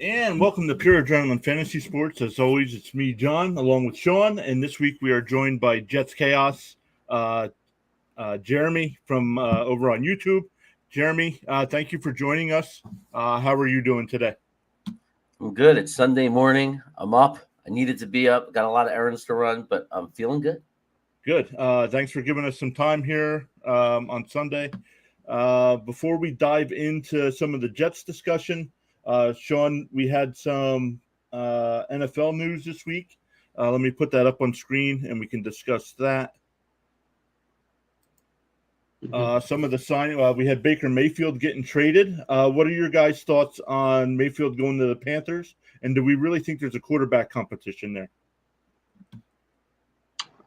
And welcome to Pure Adrenaline Fantasy Sports. As always, it's me, John, along with Sean. And this week we are joined by Jets Chaos, Jeremy from over on YouTube. Jeremy, thank you for joining us. How are you doing today? I'm good. It's Sunday morning. I'm up. I needed to be up. Got a lot of errands to run, but I'm feeling good. Good. Thanks for giving us some time here on Sunday. Before we dive into some of the Jets discussion, Sean, we had some NFL news this week. Let me put that up on screen and we can discuss that. Some of the signing, we had Baker Mayfield getting traded. What are your guys' thoughts on Mayfield going to the Panthers? And do we really think there's a quarterback competition there?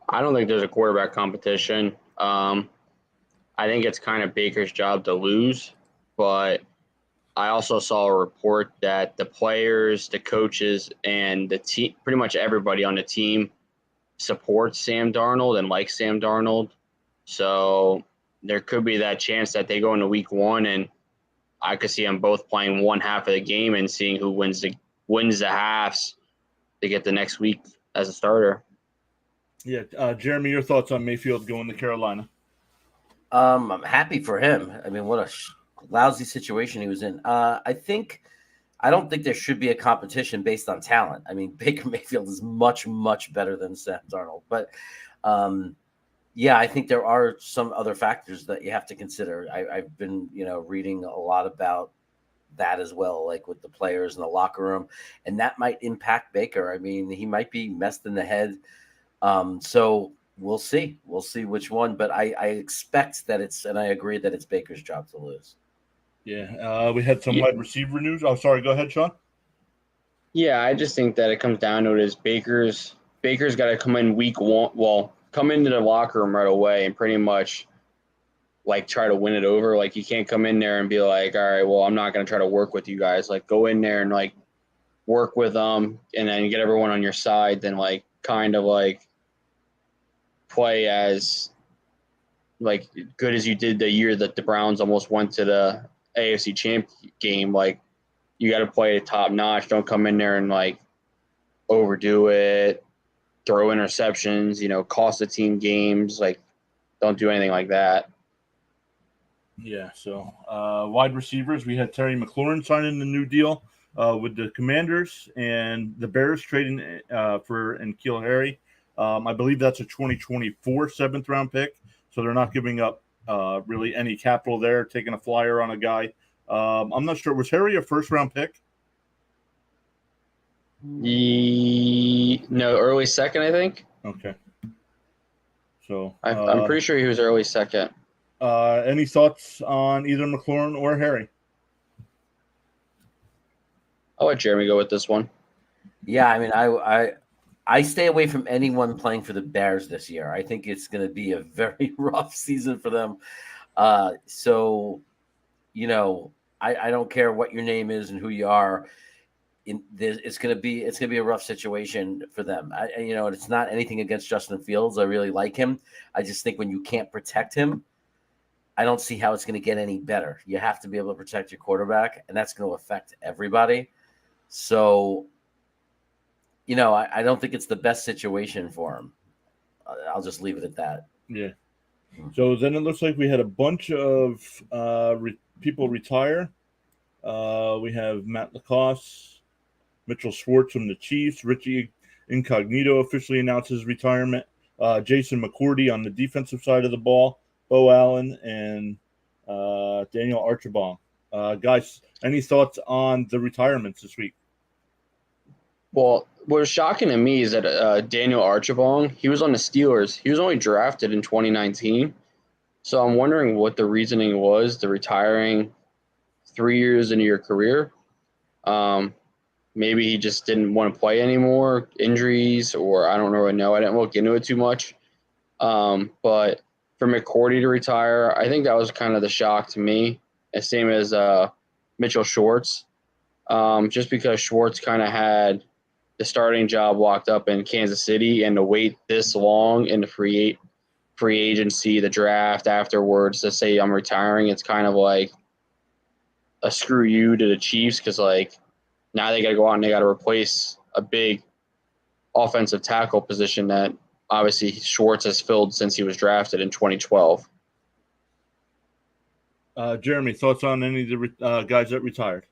I don't think there's a quarterback competition. I think it's kind of Baker's job to lose, but I also saw a report that the players, the coaches, and the team, pretty much everybody on the team supports Sam Darnold and likes Sam Darnold. So there could be that chance that they go into week one and I could see them both playing one half of the game and seeing who wins the halves to get the next week as a starter. Yeah, Jeremy, your thoughts on Mayfield going to Carolina? I'm happy for him. I mean, what a lousy situation he was in. I don't think there should be a competition based on talent. I mean, Baker Mayfield is much, much better than Sam Darnold. But, yeah, I think there are some other factors that you have to consider. I've been, reading a lot about that as well, like with the players in the locker room. And that might impact Baker. I mean, he might be messed in the head. So we'll see. We'll see which one. But I expect that and I agree that it's Baker's job to lose. Yeah, we had some wide receiver news. Oh, sorry. Go ahead, Sean. Yeah, I just think that it comes down to it is Baker's got to come in week one. Well, come into the locker room right away and pretty much like try to win it over. Like you can't come in there and be like, all right, well, I'm not going to try to work with you guys. Like go in there and like work with them and then get everyone on your side. Then like kind of like play as like good as you did the year that the Browns almost went to the AFC champ game. Like you got to play top notch. Don't come in there and like overdo it, throw interceptions, cost the team games. Like don't do anything like that. Yeah. So wide receivers, we had Terry McLaurin signing the new deal with the Commanders and the Bears trading for N'Keal Harry. I believe that's a 2024 seventh round pick. So they're not giving up really any capital there, taking a flyer on a guy. I'm not sure. Was Harry a first round pick? No, early second, I think. Okay. So I'm pretty sure he was early second. Any thoughts on either McLaurin or Harry? I'll let Jeremy go with this one. Yeah, I mean, I stay away from anyone playing for the Bears this year. I think it's going to be a very rough season for them. So, I don't care what your name is and who you are. It's going to be a rough situation for them. It's not anything against Justin Fields. I really like him. I just think when you can't protect him, I don't see how it's going to get any better. You have to be able to protect your quarterback, and that's going to affect everybody. So, I don't think it's the best situation for him. I'll just leave it at that. Yeah. So then it looks like we had a bunch of people retire. We have Matt Lacoste, Mitchell Schwartz from the Chiefs, Richie Incognito officially announced his retirement, Jason McCourty on the defensive side of the ball, Bo Allen, and Daniel Archibong. Guys, any thoughts on the retirements this week? Well, what was shocking to me is that Daniel Archibong, he was on the Steelers. He was only drafted in 2019. So I'm wondering what the reasoning was to retiring 3 years into your career. Maybe he just didn't want to play anymore, injuries, or I don't really know. I didn't look into it too much. But for McCourty to retire, I think that was kind of the shock to me, same as Mitchell Schwartz, just because Schwartz kind of had the starting job locked up in Kansas City, and to wait this long in the free agency, the draft afterwards to say I'm retiring, it's kind of like a screw you to the Chiefs because, like, now they got to go out and they got to replace a big offensive tackle position that obviously Schwartz has filled since he was drafted in 2012. Jeremy, thoughts on any of the guys that retired?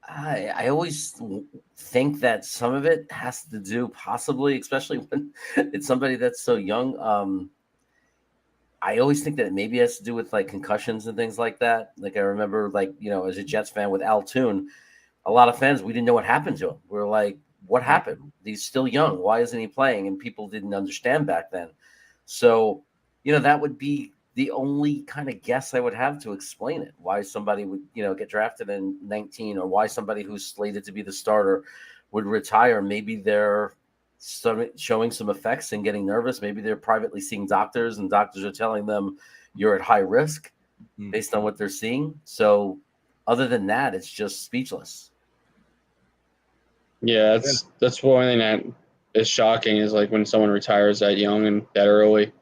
I always think that some of it has to do, possibly, especially when it's somebody that's so young. I always think that it maybe has to do with like concussions and things like that. Like I remember, like, as a Jets fan with Al Toon, a lot of fans, we didn't know what happened to him. We were like, what happened? He's still young. Why isn't he playing? And people didn't understand back then. So, that would be the only kind of guess I would have to explain it. Why somebody would, get drafted in 19, or why somebody who's slated to be the starter would retire. Maybe they're showing some effects and getting nervous. Maybe they're privately seeing doctors and doctors are telling them you're at high risk based on what they're seeing. So other than that, it's just speechless. Yeah, that's one thing that is shocking is like when someone retires that young and that early.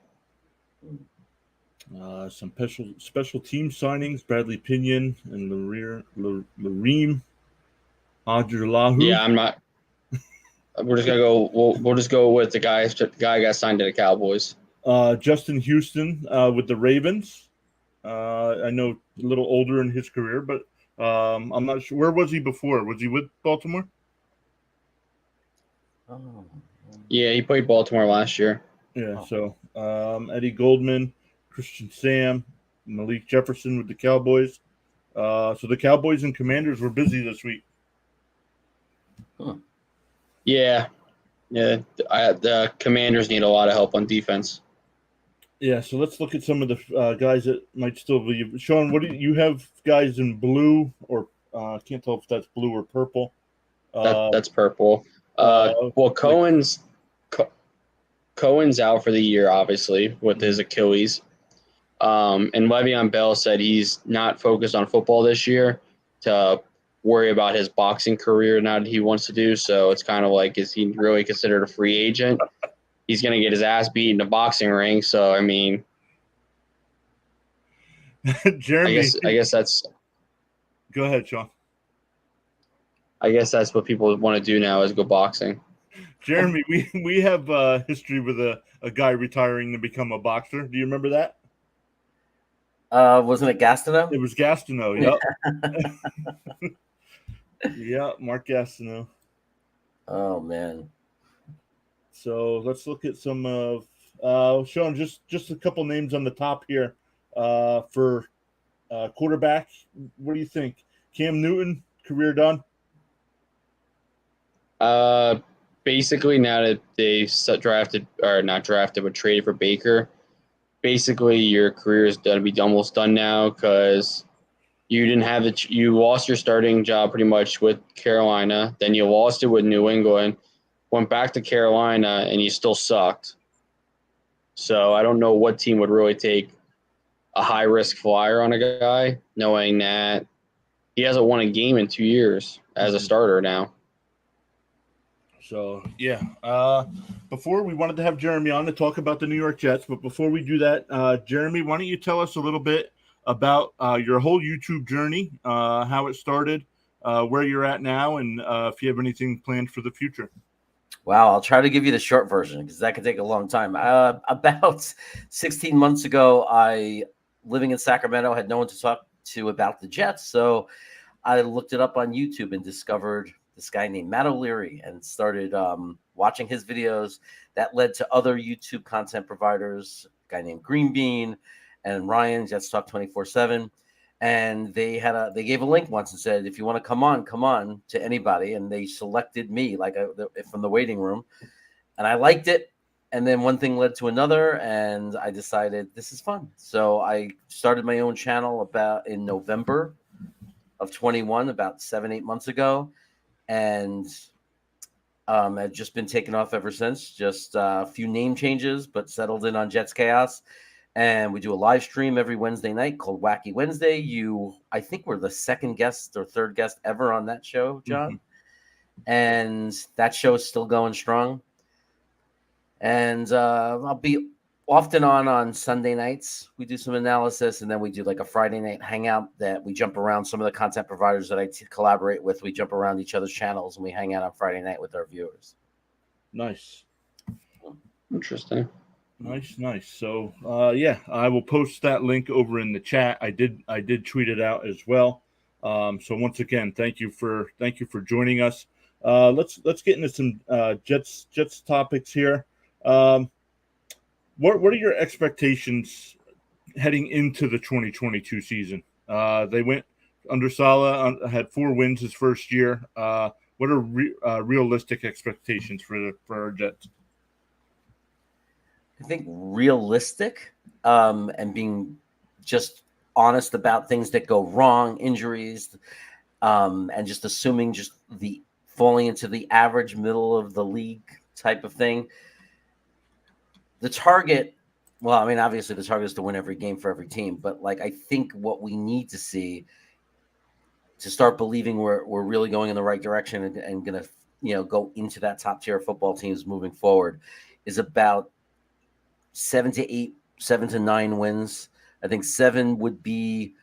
Some special team signings: Bradley Pinion and Lareem Ajulahu. Yeah, I'm not. We're just gonna go. We'll just go with the guy got signed to the Cowboys. Justin Houston with the Ravens. I know a little older in his career, but I'm not sure. Where was he before? Was he with Baltimore? Oh. Yeah, he played Baltimore last year. Yeah. So Eddie Goldman, Christian Sam, Malik Jefferson with the Cowboys. So the Cowboys and Commanders were busy this week. Huh. Yeah. The Commanders need a lot of help on defense. Yeah, so let's look at some of the guys that might still be. Sean, what do you have? Guys in blue, or can't tell if that's blue or purple. That's purple. Well, Cohen's out for the year, obviously, with his Achilles. And Le'Veon Bell said he's not focused on football this year to worry about his boxing career now that he wants to do. So it's kind of like, is he really considered a free agent? He's going to get his ass beat in the boxing ring. So, I mean, Jeremy, I guess that's. Go ahead, Sean. I guess that's what people want to do now is go boxing. Jeremy, we have history with a guy retiring to become a boxer. Do you remember that? Wasn't it Gastineau? It was Gastineau. Yep. Yeah, Mark Gastineau. Oh man. So let's look at some of Sean. Just a couple names on the top here for quarterback. What do you think? Cam Newton, career done? Basically, now that they traded for Baker, basically your career is going to be almost done now because you didn't have you lost your starting job pretty much with Carolina. Then you lost it with New England, went back to Carolina, and you still sucked. So I don't know what team would really take a high-risk flyer on a guy, knowing that he hasn't won a game in 2 years as a starter now. So, yeah. Before we wanted to have Jeremy on to talk about the New York Jets, but before we do that, Jeremy, why don't you tell us a little bit about your whole YouTube journey, how it started, where you're at now, and if you have anything planned for the future. Wow, I'll try to give you the short version because that could take a long time. About 16 months ago, living in Sacramento, had no one to talk to about the Jets. So I looked it up on YouTube and discovered this guy named Matt O'Leary and started watching his videos. That led to other YouTube content providers, a guy named Green Bean and Ryan, Jets Talk 24/7. And they gave a link once and said, if you want to come on to anybody. And they selected me from the waiting room. And I liked it. And then one thing led to another. And I decided this is fun. So I started my own channel in November of 21, about 7-8 months ago. And I've just been taken off ever since. Just a few name changes, but settled in on Jets Chaos. And we do a live stream every Wednesday night called Wacky Wednesday. I think we're the second guest or third guest ever on that show, John. Mm-hmm. And that show is still going strong. And I'll be often on Sunday nights, we do some analysis, and then we do like a Friday night hangout that we jump around. Some of the content providers that I collaborate with, we jump around each other's channels and we hang out on Friday night with our viewers. Nice. Interesting. Nice. So, yeah, I will post that link over in the chat. I did tweet it out as well. So once again, thank you for joining us. Let's get into some Jets topics here. What are your expectations heading into the 2022 season? They went under Sala, had 4 wins his first year. What are realistic expectations for our Jets? I think realistic and being just honest about things that go wrong, injuries, and just assuming just the falling into the average middle of the league type of thing. The target, well, I mean, obviously the target is to win every game for every team, but like I think what we need to see to start believing we're really going in the right direction and going to go into that top tier of football teams moving forward is about 7 to 9 wins. I think 7 would be,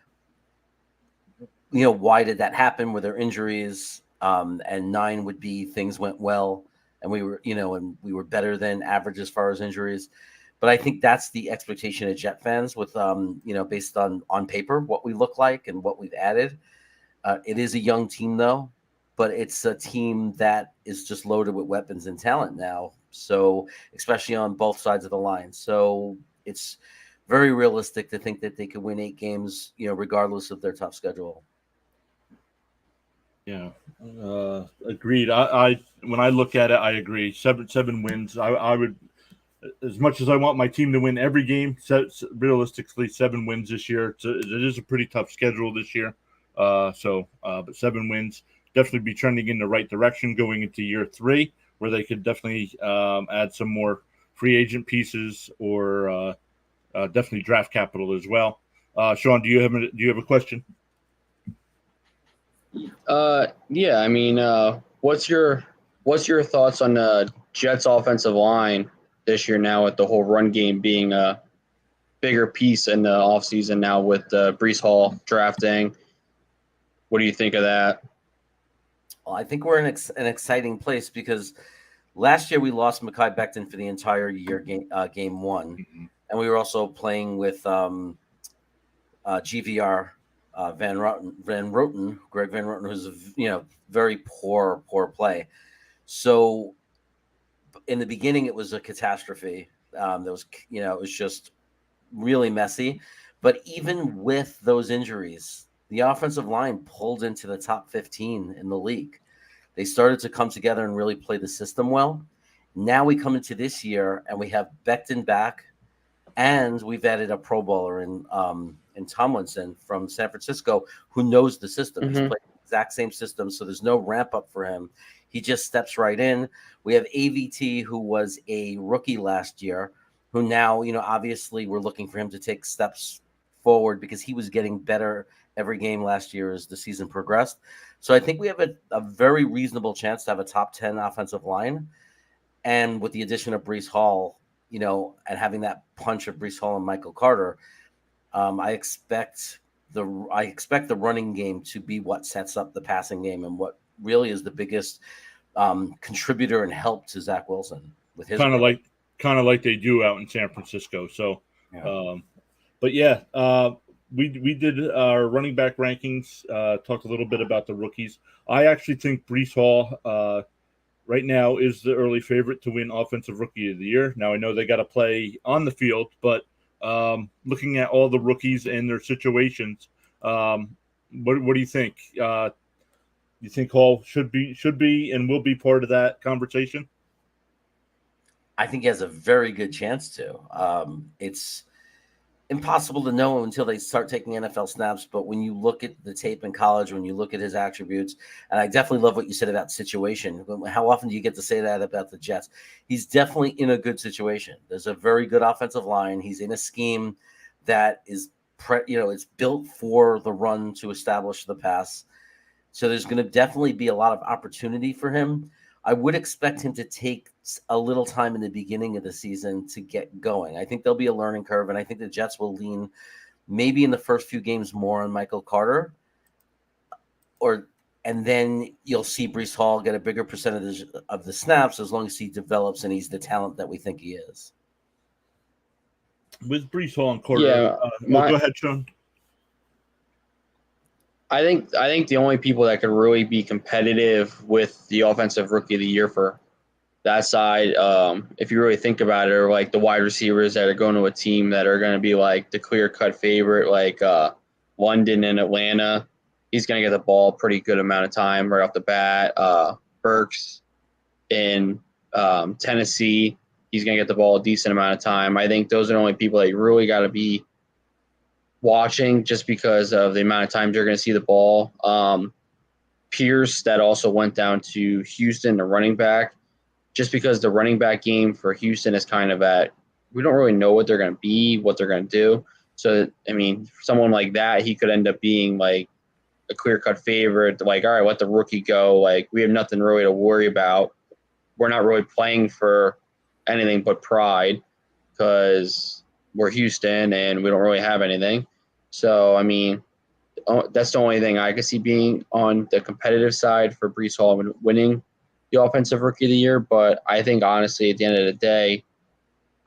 why did that happen? Were there injuries? And 9 would be things went well and we were better than average as far as injuries. But I think that's the expectation of Jet fans with, based on paper, what we look like and what we've added. It is a young team though, but it's a team that is just loaded with weapons and talent now. So especially on both sides of the line. So it's very realistic to think that they could win 8 games, regardless of their tough schedule. Yeah, agreed. I when I look at it, I agree. Seven wins. I would, as much as I want my team to win every game, realistically 7 wins this year. It is a pretty tough schedule this year. But 7 wins, definitely be trending in the right direction going into year 3, where they could definitely add some more free agent pieces or definitely draft capital as well. Sean, do you have a question? Yeah. I mean, what's your thoughts on Jets offensive line this year now with the whole run game being a bigger piece in the offseason now with Breece Hall drafting? What do you think of that? Well, I think we're in an exciting place because last year we lost Mekhi Becton for the entire year, game 1, Mm-hmm. and we were also playing with GVR Greg Van Roten, who's very poor play. So in the beginning, it was a catastrophe. It was just really messy. But even with those injuries, the offensive line pulled into the top 15 in the league. They started to come together and really play the system well. Now we come into this year and we have Becton back, and we've added a Pro Bowler in Tomlinson from San Francisco who knows the system. Mm-hmm. He's played the exact same system, so there's no ramp up for him. He just steps right in. We have AVT, who was a rookie last year, who now, obviously we're looking for him to take steps forward because he was getting better every game last year as the season progressed. So I think we have a very reasonable chance to have a top 10 offensive line. And with the addition of Breece Hall, and having that punch of Breece Hall and Michael Carter, I expect the running game to be what sets up the passing game and what really is the biggest contributor and help to Zach Wilson with his kind of like they do out in San Francisco. So, yeah. But yeah, we did our running back rankings. Talked a little bit about the rookies. I actually think Breece Hall right now is the early favorite to win Offensive Rookie of the Year. Now I know they got to play on the field, but looking at all the rookies and their situations, what do you think? You think Hall should be and will be part of that conversation? I think he has a very good chance to. It's impossible to know until they start taking NFL snaps. But when you look at the tape in college, when you look at his attributes, and I definitely love what you said about situation. How often do you get to say that about the Jets? He's definitely in a good situation. There's a very good offensive line. He's in a scheme that is, it's built for the run to establish the pass. So there's going to definitely be a lot of opportunity for him. I would expect him to take a little time in the beginning of the season to get going. I think there'll be a learning curve, and I think the Jets will lean maybe in the first few games more on Michael Carter, and then you'll see Breece Hall get a bigger percentage of the snaps as long as he develops and he's the talent that we think he is. With Breece Hall and Carter, go ahead, Sean. I think the only people that could really be competitive with the offensive rookie of the year for that side, if you really think about it, are like the wide receivers that are going to a team that are going to be like the clear-cut favorite, like London and Atlanta. He's going to get the ball a pretty good amount of time right off the bat. Burks in Tennessee, he's going to get the ball a decent amount of time. I think those are the only people that you really got to be watching just because of the amount of times you're going to see the ball. Pierce, that also went down to Houston, the running back, just because the running back game for Houston is kind of we don't really know what they're going to be, what they're going to do. So, I mean, for someone like that, he could end up being like a clear-cut favorite. Like, all right, let the rookie go. Like, we have nothing really to worry about. We're not really playing for anything but pride because we're Houston and we don't really have anything. So, I mean, that's the only thing I could see being on the competitive side for Breece Hall winning the offensive rookie of the year. But I think, honestly, at the end of the day,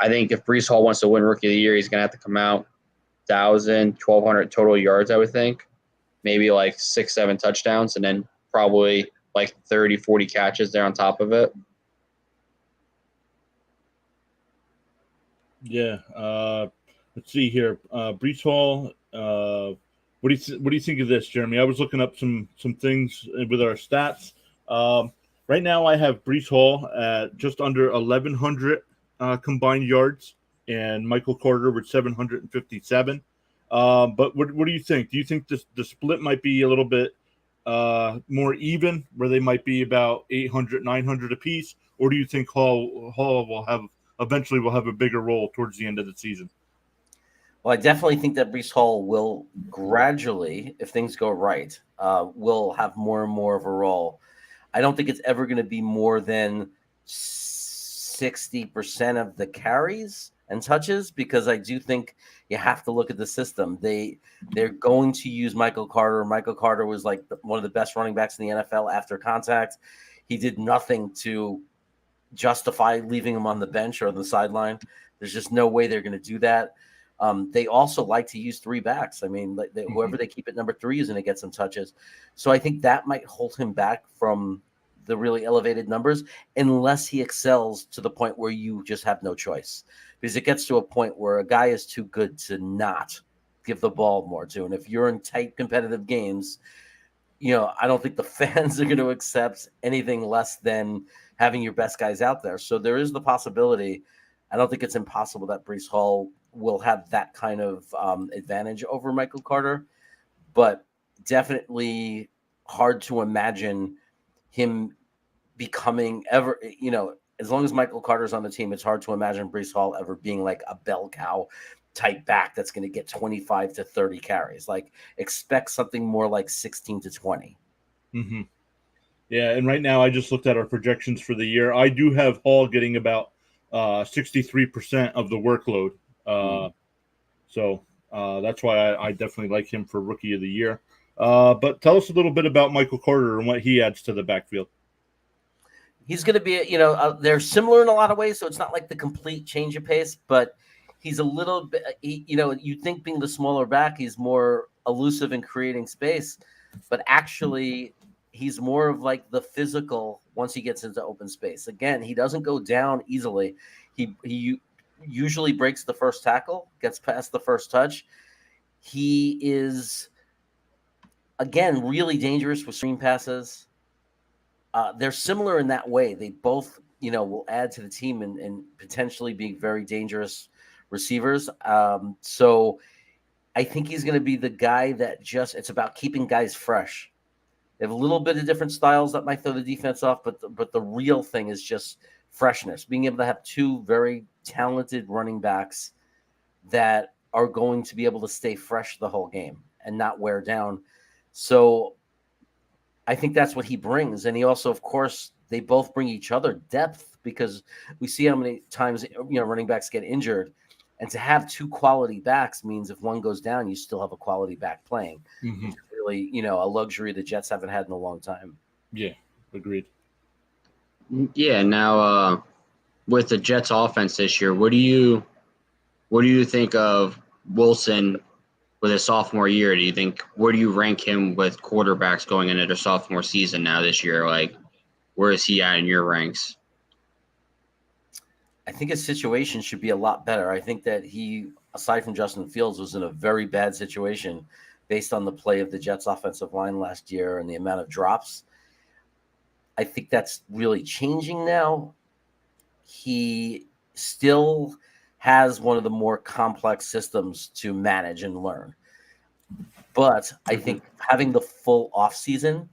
I think if Breece Hall wants to win rookie of the year, he's going to have to come out 1,000, 1,200 total yards, I would think. Maybe like 6-7 touchdowns, and then probably like 30, 40 catches there on top of it. Yeah. Let's see here. Breece Hall. What do you think of this, Jeremy? I was looking up some things with our stats. Right now, I have Breece Hall at just under 1,100 combined yards, and Michael Carter with 757. But what do you think? Do you think the split might be a little bit more even, where they might be about 800, 900 apiece, or do you think Hall will eventually have a bigger role towards the end of the season? Well, I definitely think that Breece Hall will gradually, if things go right, will have more and more of a role. I don't think it's ever going to be more than 60% of the carries and touches, because I do think you have to look at the system. They're going to use Michael Carter. Michael Carter was like one of the best running backs in the NFL after contact. He did nothing to justify leaving him on the bench or on the sideline. There's just no way they're going to do that. They also like to use three backs. I mean, whoever they keep at number 3 is going to get some touches. So I think that might hold him back from the really elevated numbers, unless he excels to the point where you just have no choice. Because it gets to a point where a guy is too good to not give the ball more to. And if you're in tight competitive games, I don't think the fans are going to accept anything less than having your best guys out there. So there is the possibility. I don't think it's impossible that Breece Hall will have that kind of advantage over Michael Carter, but definitely hard to imagine him becoming ever, as long as Michael Carter's on the team, it's hard to imagine Breece Hall ever being like a bell cow type back that's going to get 25 to 30 carries. Like, expect something more like 16 to 20. Mm-hmm. Yeah, and right now I just looked at our projections for the year. I do have Hall getting about 63% of the workload. So that's why I definitely like him for Rookie of the Year. But tell us a little bit about Michael Carter and what he adds to the backfield. He's going to be, they're similar in a lot of ways, so it's not like the complete change of pace, but he's a little bit, you think being the smaller back, he's more elusive in creating space, but actually he's more of like the physical once he gets into open space. Again, he doesn't go down easily. He usually breaks the first tackle, gets past the first touch. He is, again, really dangerous with screen passes. They're similar in that way. They both, will add to the team and potentially be very dangerous receivers. So I think he's going to be the guy that it's about keeping guys fresh. They have a little bit of different styles that might throw the defense off, but the real thing is just freshness, being able to have two very talented running backs that are going to be able to stay fresh the whole game and not wear down. So I think that's what he brings. And he also, of course, they both bring each other depth, because we see how many times running backs get injured, and to have two quality backs means if one goes down, you still have a quality back playing. Mm-hmm. Which is really, a luxury the Jets haven't had in a long time. Yeah, agreed. Yeah. Now, with the Jets offense this year, what do you think of Wilson with his sophomore year? Do you think, where do you rank him with quarterbacks going into their sophomore season now this year? Like, where is he at in your ranks? I think his situation should be a lot better. I think that he, aside from Justin Fields, was in a very bad situation based on the play of the Jets offensive line last year and the amount of drops. I think that's really changing now. He still has one of the more complex systems to manage and learn. But I think having the full offseason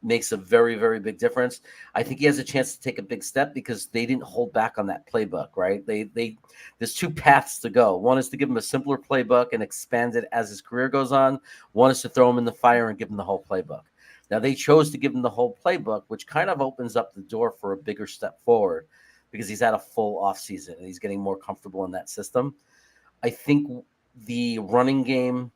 makes a very, very big difference. I think he has a chance to take a big step because they didn't hold back on that playbook, right? There's two paths to go. One is to give him a simpler playbook and expand it as his career goes on. One is to throw him in the fire and give him the whole playbook. Now, they chose to give him the whole playbook, which kind of opens up the door for a bigger step forward because he's had a full offseason and he's getting more comfortable in that system. I think the running game,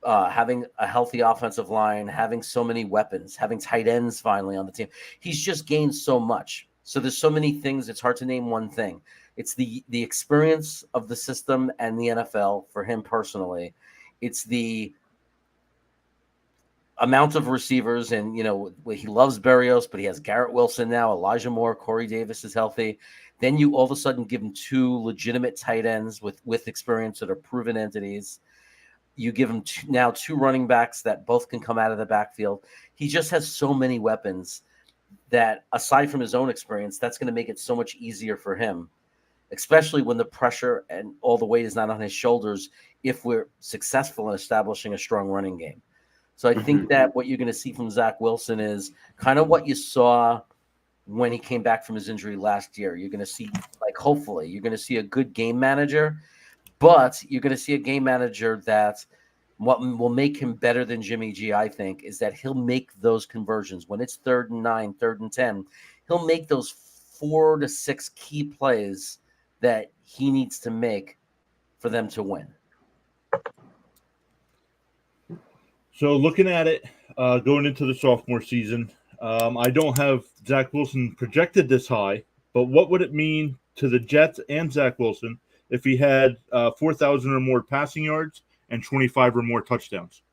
having a healthy offensive line, having so many weapons, having tight ends finally on the team, he's just gained so much. So there's so many things, it's hard to name one thing. It's the experience of the system and the NFL for him personally. It's the amount of receivers, and he loves Berrios, but he has Garrett Wilson now, Elijah Moore, Corey Davis is healthy. Then you all of a sudden give him two legitimate tight ends with experience that are proven entities. You give him now two running backs that both can come out of the backfield. He just has so many weapons that, aside from his own experience, that's going to make it so much easier for him, especially when the pressure and all the weight is not on his shoulders if we're successful in establishing a strong running game. So I think that what you're going to see from Zach Wilson is kind of what you saw when he came back from his injury last year. You're going to see, hopefully, you're going to see a good game manager, but you're going to see a game manager that what will make him better than Jimmy G, I think, is that he'll make those conversions. When it's 3rd and 9, 3rd and 10, he'll make those 4 to 6 key plays that he needs to make for them to win. So looking at it, going into the sophomore season, I don't have Zach Wilson projected this high, but what would it mean to the Jets and Zach Wilson if he had 4,000 or more passing yards and 25 or more touchdowns?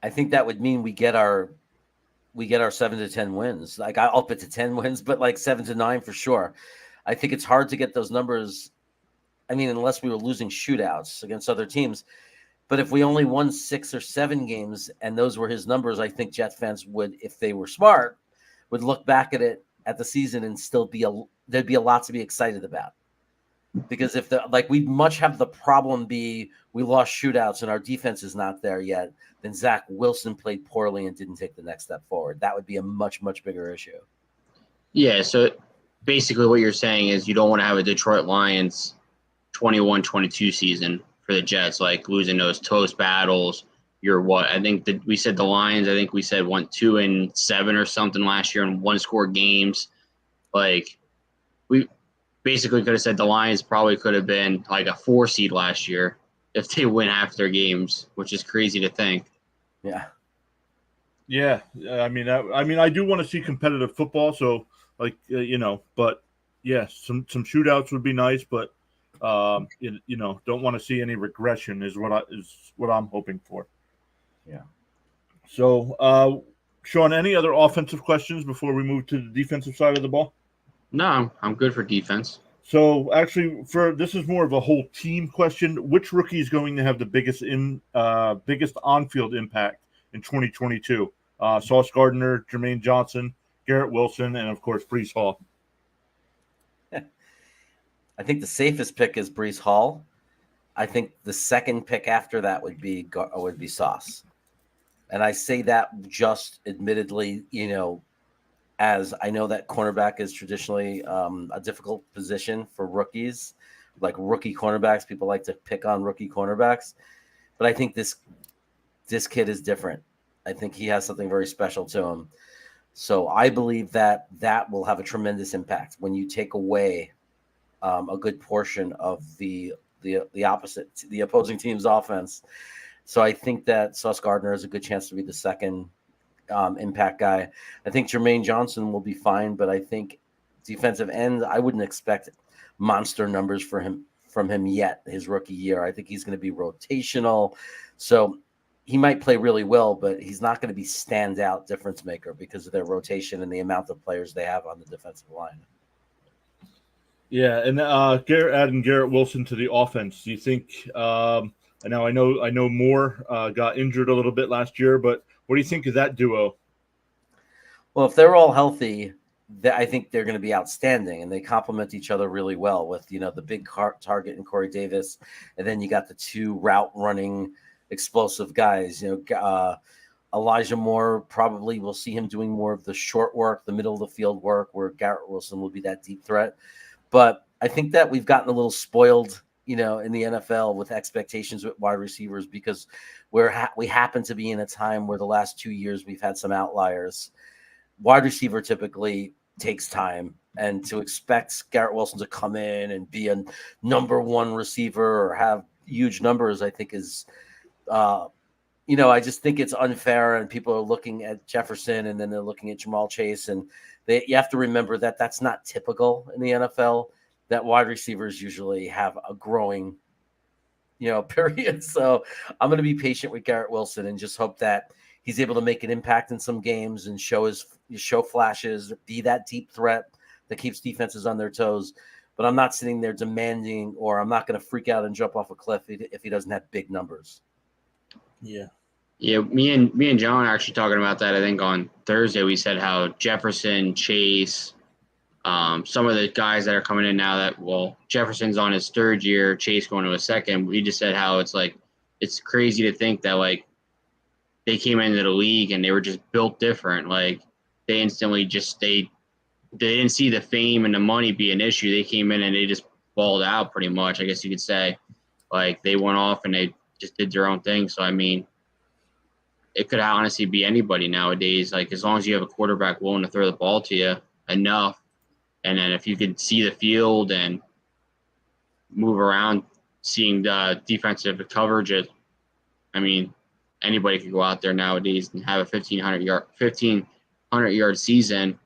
I think that would mean we get our 7 to 10 wins. I'll up it to 10 wins, but 7 to 9 for sure. I think it's hard to get those numbers. I mean, unless we were losing shootouts against other teams. But if we only won 6 or 7 games and those were his numbers, I think Jet fans would, if they were smart, would look back at it at the season and still there'd be a lot to be excited about. Because if we'd much have the problem be we lost shootouts and our defense is not there yet, then Zach Wilson played poorly and didn't take the next step forward. That would be a much, much bigger issue. Yeah, so basically what you're saying is you don't want to have a Detroit Lions 21-22 season for the Jets, losing those close battles. You're what? I think that we said the Lions, I think we said went 2-7 or something last year in one-score games. We basically could have said the Lions probably could have been a 4 seed last year if they win half their games, which is crazy to think. Yeah. Yeah, I mean, I do want to see competitive football, so but yeah, some shootouts would be nice, but don't want to see any regression is what I'm hoping for. Yeah. So, Sean, any other offensive questions before we move to the defensive side of the ball? No, I'm good for defense. So, actually, this is more of a whole team question. Which rookie is going to have the biggest on-field impact in 2022? Sauce Gardner, Jermaine Johnson, Garrett Wilson, and of course Breece Hall. I think the safest pick is Breece Hall. I think the second pick after that would be Sauce. And I say that just admittedly, as I know that cornerback is traditionally a difficult position for rookies, rookie cornerbacks. People like to pick on rookie cornerbacks. But I think this kid is different. I think he has something very special to him. So I believe that will have a tremendous impact when you take away a good portion of the opposing team's offense. So I think that Sauce Gardner has a good chance to be the second impact guy. I think Jermaine Johnson will be fine, but I think defensive end, I wouldn't expect monster numbers from him yet his rookie year. I think he's going to be rotational. So he might play really well, but he's not going to be standout difference maker because of their rotation and the amount of players they have on the defensive line. Yeah, and adding Garrett Wilson to the offense, do you think? Now I know Moore got injured a little bit last year, but what do you think of that duo? Well, if they're all healthy, I think they're going to be outstanding, and they complement each other really well with the big target in Corey Davis, and then you got the two route running explosive guys. Elijah Moore, probably we'll see him doing more of the short work, the middle of the field work, where Garrett Wilson will be that deep threat. But I think that we've gotten a little spoiled, in the NFL with expectations with wide receivers because we happen to be in a time where the last 2 years we've had some outliers. Wide receiver typically takes time, and to expect Garrett Wilson to come in and be a number one receiver or have huge numbers, I think is, I just think it's unfair, and people are looking at Jefferson and then they're looking at Jamal Chase, and you have to remember that that's not typical in the NFL, that wide receivers usually have a growing, period. So I'm going to be patient with Garrett Wilson and just hope that he's able to make an impact in some games and show flashes, be that deep threat that keeps defenses on their toes. But I'm not sitting there demanding, or I'm not going to freak out and jump off a cliff if he doesn't have big numbers. Yeah. Yeah, me and John are actually talking about that. I think on Thursday we said how Jefferson, Chase, some of the guys that are coming in now Jefferson's on his third year, Chase going to his second. We just said how it's crazy to think that they came into the league and they were just built different. They instantly they didn't see the fame and the money be an issue. They came in and they just balled out pretty much, I guess you could say. They went off and they just did their own thing. So, I mean, it could honestly be anybody nowadays. As long as you have a quarterback willing to throw the ball to you enough, and then if you could see the field and move around, seeing the defensive coverage, anybody could go out there nowadays and have a 1,500 yard season,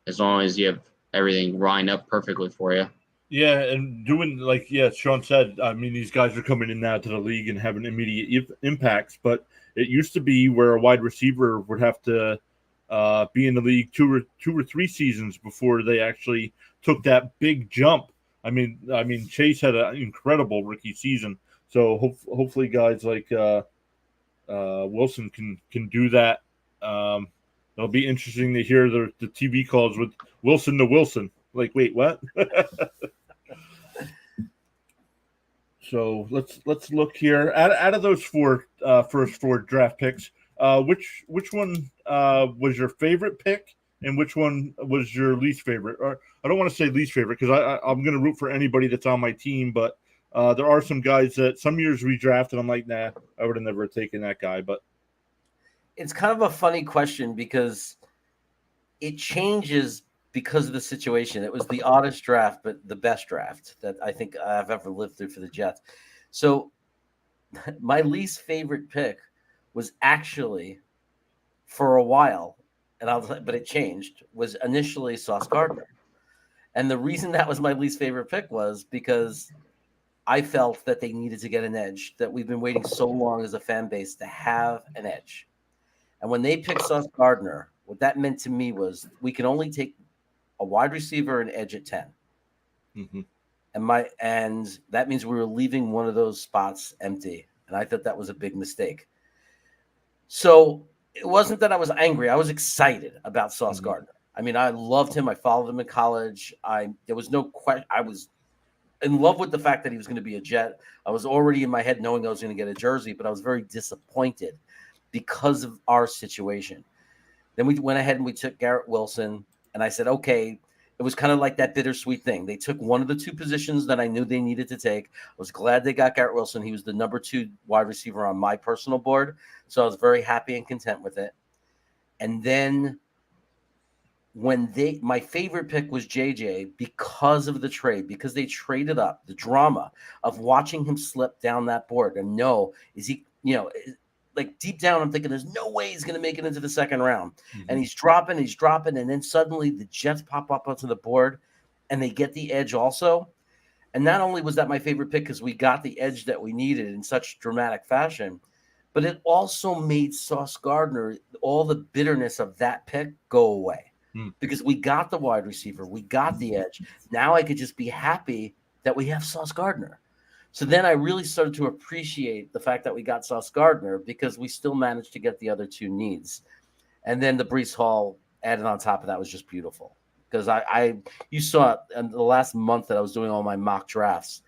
as long as you have everything lined up perfectly for you. Yeah, and doing Sean said, these guys are coming in now to the league and having immediate impacts, but it used to be where a wide receiver would have to be in the league two or three seasons before they actually took that big jump. Chase had an incredible rookie season, so hopefully guys like Wilson can do that. It'll be interesting to hear the TV calls with Wilson to Wilson. Wait, what? So let's look here. Out of those first four draft picks, which one was your favorite pick, and which one was your least favorite? Or I don't want to say least favorite because I'm going to root for anybody that's on my team, but there are some guys that some years we draft and I'm like, nah, I would have never taken that guy. But it's kind of a funny question because it changes because of the situation. It was the oddest draft, but the best draft that I think I've ever lived through for the Jets. So my least favorite pick was actually, for a while, but it changed, was initially Sauce Gardner. And the reason that was my least favorite pick was because I felt that they needed to get an edge, that we've been waiting so long as a fan base to have an edge. And when they picked Sauce Gardner, what that meant to me was we can only take a wide receiver and edge at 10. Mm-hmm. And that means we were leaving one of those spots empty. And I thought that was a big mistake. So it wasn't that I was angry. I was excited about Sauce Gardner. I loved him. I followed him in college. There was no question. I was in love with the fact that he was going to be a Jet. I was already in my head knowing I was going to get a jersey, but I was very disappointed because of our situation. Then we went ahead and we took Garrett Wilson. And I said, okay, it was kind of like that bittersweet thing. They took one of the two positions that I knew they needed to take. I was glad they got Garrett Wilson. He was the number 2 wide receiver on my personal board. So I was very happy and content with it. And then my favorite pick was JJ because of the trade, because they traded up, the drama of watching him slip down that board and is he, like deep down, I'm thinking there's no way he's going to make it into the second round. Mm-hmm. And he's dropping. And then suddenly the Jets pop up onto the board and they get the edge also. And not only was that my favorite pick because we got the edge that we needed in such dramatic fashion, but it also made Sauce Gardner, all the bitterness of that pick go away because we got the wide receiver. We got the edge. Now I could just be happy that we have Sauce Gardner. So then I really started to appreciate the fact that we got Sauce Gardner because we still managed to get the other 2 needs. And then the Breece Hall added on top of that was just beautiful. Because you saw in the last month that I was doing all my mock drafts,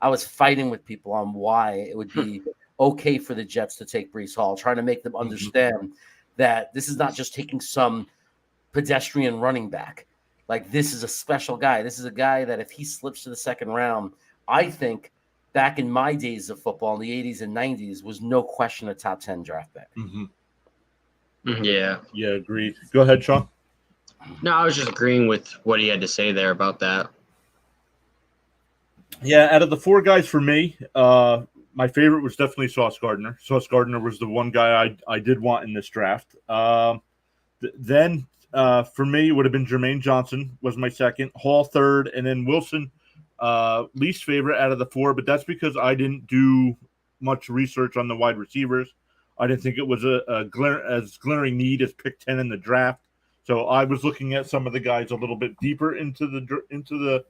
I was fighting with people on why it would be okay for the Jets to take Breece Hall, trying to make them understand that this is not just taking some pedestrian running back. Like, this is a special guy. This is a guy that if he slips to the second round, I think – back in my days of football in the 80s and 90s was no question a top 10 draft pick. Mm-hmm. Yeah. Yeah, agreed. Go ahead, Sean. No, I was just agreeing with what he had to say there about that. Yeah, out of the 4 guys for me, my favorite was definitely Sauce Gardner. Sauce Gardner was the one guy I did want in this draft. Then for me, it would have been Jermaine Johnson was my second, Hall third, and then Wilson least favorite out of the 4, but that's because I didn't do much research on the wide receivers. I didn't think it was a glaring need as pick 10 in the draft. So I was looking at some of the guys a little bit deeper into the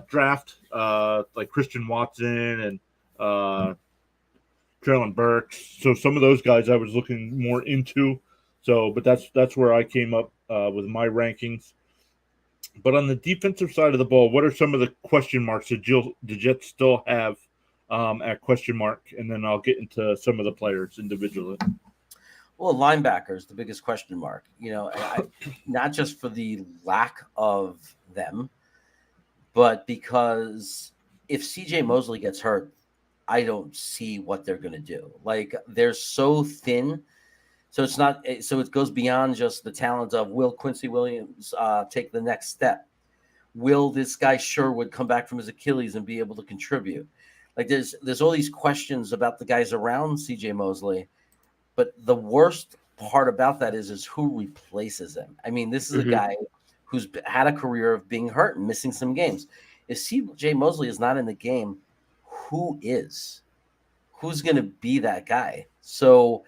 draft, like Christian Watson and Traylon Burks. So some of those guys I was looking more into. So, but that's where I came up with my rankings. But on the defensive side of the ball, what are some of the question marks that the Jets still have at question mark? And then I'll get into some of the players individually. Well, linebackers, the biggest question mark, not just for the lack of them, but because if CJ Mosley gets hurt, I don't see what they're going to do. Like, they're so thin. So it goes beyond just the talent of will Quincy Williams take the next step? Will this guy Sherwood come back from his Achilles and be able to contribute? Like, there's all these questions about the guys around CJ Mosley, but the worst part about that is who replaces him. I mean, this is a guy who's had a career of being hurt and missing some games. If CJ Mosley is not in the game, who is? Who's going to be that guy? So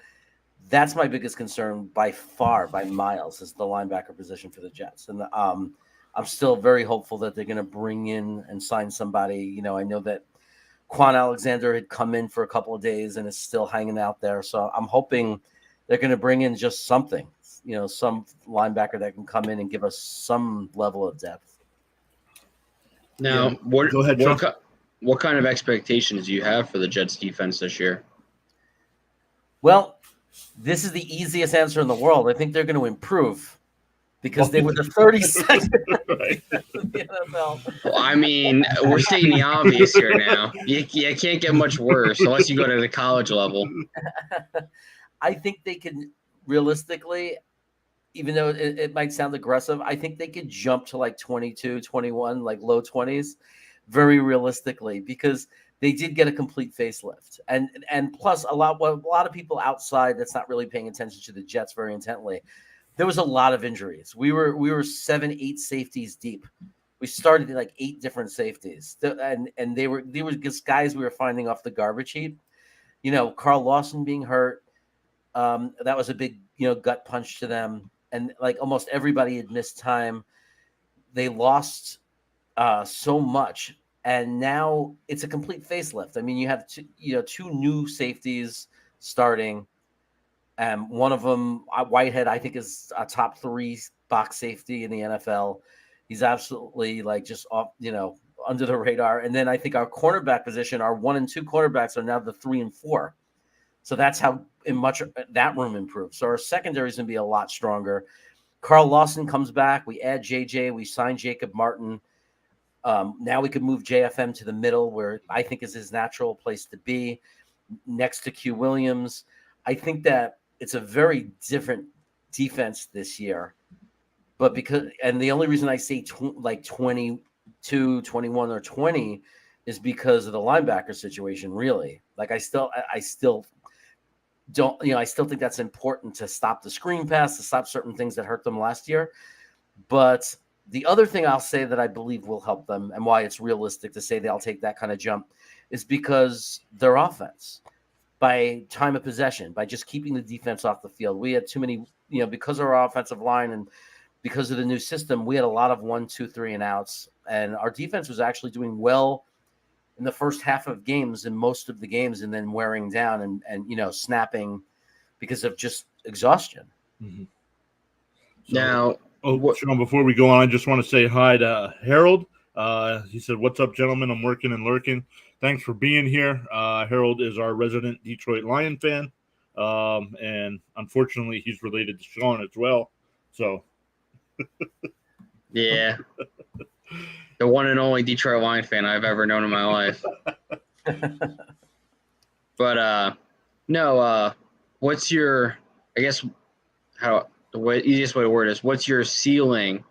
that's my biggest concern by far, by miles, is the linebacker position for the Jets. And I'm still very hopeful that they're going to bring in and sign somebody. I know that Quan Alexander had come in for a couple of days and is still hanging out there. So I'm hoping they're going to bring in just something, some linebacker that can come in and give us some level of depth. Now, Go ahead, Sean. What kind of expectations do you have for the Jets defense this year? Well, this is the easiest answer in the world. I think they're going to improve because they were the 32nd in the NFL. Well, I mean, we're stating the obvious here now. You can't get much worse unless you go to the college level. I think they can realistically, even though it might sound aggressive, I think they could jump to like 22, 21, like low 20s, very realistically, because they did get a complete facelift. And plus a lot of people outside that's not really paying attention to the Jets very intently. There was a lot of injuries. We were 7-8 safeties deep. We started like 8 different safeties. And they were just guys we were finding off the garbage heap. Carl Lawson being hurt. That was a big, gut punch to them. And like almost everybody had missed time. They lost so much. And now it's a complete facelift. I mean, you have two new safeties starting. One of them, Whitehead, I think is a top 3 box safety in the NFL. He's absolutely like just off, under the radar. And then I think our cornerback position, our 1 and 2 cornerbacks are now the 3 and 4. So that's how much that room improved. So our secondary is going to be a lot stronger. Carl Lawson comes back. We add JJ. We sign Jacob Martin. Now we could move JFM to the middle, where I think is his natural place to be, next to Q Williams. I think that it's a very different defense this year. But the only reason I say 22, 21, or 20 is because of the linebacker situation, really. Like I still don't, I still think that's important to stop the screen pass, to stop certain things that hurt them last year. But the other thing I'll say that I believe will help them, and why it's realistic to say they'll take that kind of jump, is because their offense, by time of possession, by just keeping the defense off the field. We had too many, because of our offensive line and because of the new system, we had a lot of 1, 2, 3 and outs, and our defense was actually doing well in the first half of games in most of the games, and then wearing down and snapping because of just exhaustion. Mm-hmm. Now, Sean, before we go on, I just want to say hi to Harold. He said, "What's up, gentlemen? I'm working and lurking. Thanks for being here." Harold is our resident Detroit Lion fan, and unfortunately, he's related to Sean as well. So, yeah, the one and only Detroit Lion fan I've ever known in my life. But no, what's your? I guess the easiest way to word is, what's your ceiling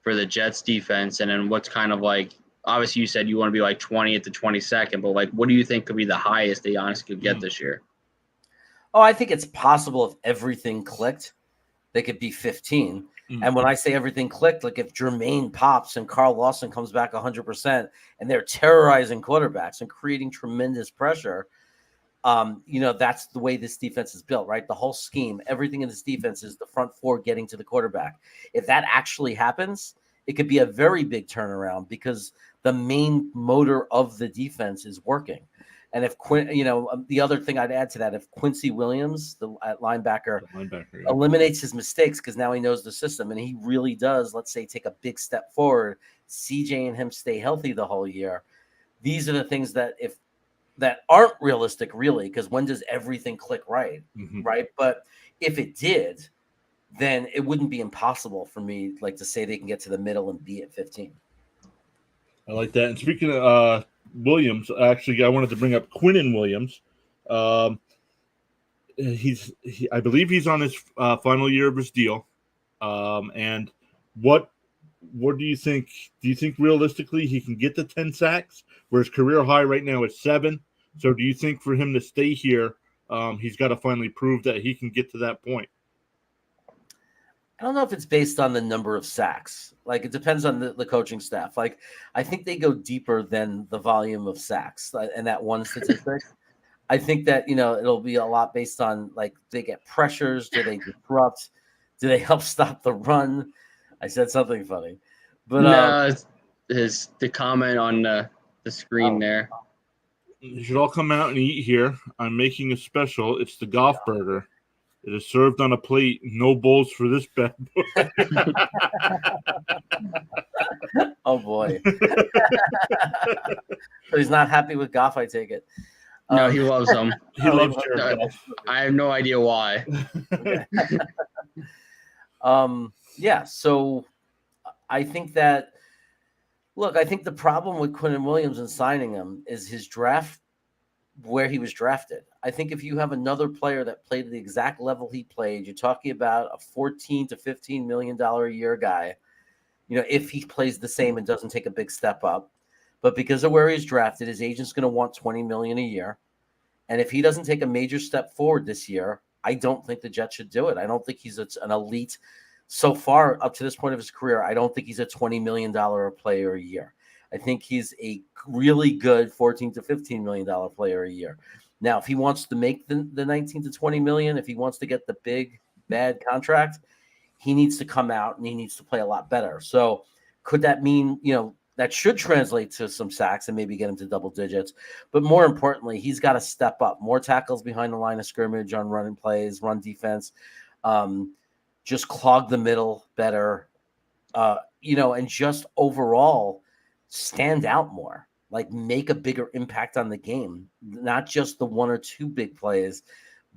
for the Jets defense, and then what's kind of like, obviously you said you want to be like 20th to 22nd, but like, what do you think could be the highest they honestly could get this year? Oh, I think it's possible if everything clicked, they could be 15. Mm-hmm. And when I say everything clicked, like if Jermaine pops and Carl Lawson comes back 100% and they're terrorizing quarterbacks and creating tremendous pressure, that's the way this defense is built, right? The whole scheme, everything in this defense is the front four getting to the quarterback. If that actually happens, it could be a very big turnaround because the main motor of the defense is working. And if the other thing I'd add to that, if Quincy Williams, the linebacker, eliminates his mistakes because now he knows the system and he really does, let's say, take a big step forward, CJ and him stay healthy the whole year. These are the things that aren't realistic, really, because when does everything click right? Mm-hmm. Right. But if it did, then it wouldn't be impossible for me, like, to say they can get to the middle and be at 15. I like that. And speaking of Williams, actually, I wanted to bring up Quentin Williams. I believe he's on his final year of his deal. And what do you think? Do you think realistically he can get to 10 sacks, where his career high right now is 7? So do you think for him to stay here, he's got to finally prove that he can get to that point? I don't know if it's based on the number of sacks. Like, it depends on the coaching staff. Like, I think they go deeper than the volume of sacks and that one statistic. I think that, it'll be a lot based on, like, they get pressures. Do they disrupt? Do they help stop the run? I said something funny. But no, the comment on the screen there. You should all come out and eat here. I'm making a special. It's the golf burger. It is served on a plate. No bowls for this bad boy. Oh, boy. So he's not happy with Goff, I take it. No, he loves them. He loves Jared Goff. I have no idea why. Yeah, so I think that, look, I think the problem with Quentin Williams and signing him is his draft, where he was drafted. I think if you have another player that played at the exact level he played, you're talking about a $14 to $15 million a year guy, if he plays the same and doesn't take a big step up. But because of where he's drafted, his agent's going to want $20 million a year. And if he doesn't take a major step forward this year, I don't think the Jets should do it. I don't think he's an elite. So far, up to this point of his career, I don't think he's a $20 million player a year. I think he's a really good $14 to $15 million player a year. Now, if he wants to make the 19 to 20 million, if he wants to get the big, bad contract, he needs to come out and he needs to play a lot better. So could that mean, that should translate to some sacks and maybe get him to double digits? But more importantly, he's got to step up. More tackles behind the line of scrimmage on running plays, run defense, just clog the middle better, and just overall stand out more, like make a bigger impact on the game, not just the one or two big plays,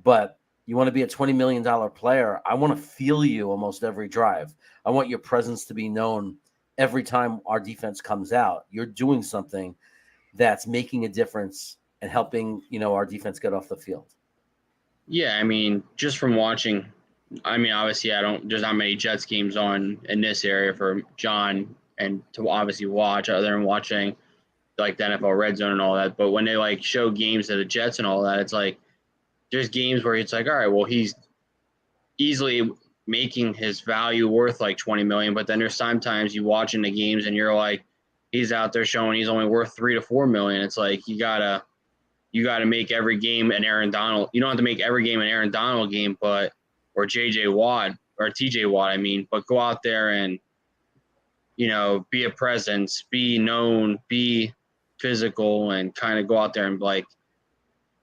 but You want to be a $20 million player. I want to feel you almost every drive. I want your presence to be known every time our defense comes out. You're doing something that's making a difference and helping, our defense get off the field. Yeah, I mean, just from watching, I mean, obviously, there's not many Jets games on in this area for John and to obviously watch other than watching like the NFL Red Zone and all that. But when they like show games of the Jets and all that, it's like there's games where it's like, all right, well, he's easily making his value worth like 20 million. But then there's sometimes you watching the games and you're like, he's out there showing he's only worth 3 to 4 million. It's like you gotta make every game an Aaron Donald. You don't have to make every game an Aaron Donald game, or JJ Watt or TJ Watt, I mean, but go out there and, be a presence, be known, be physical, and kind of go out there and like,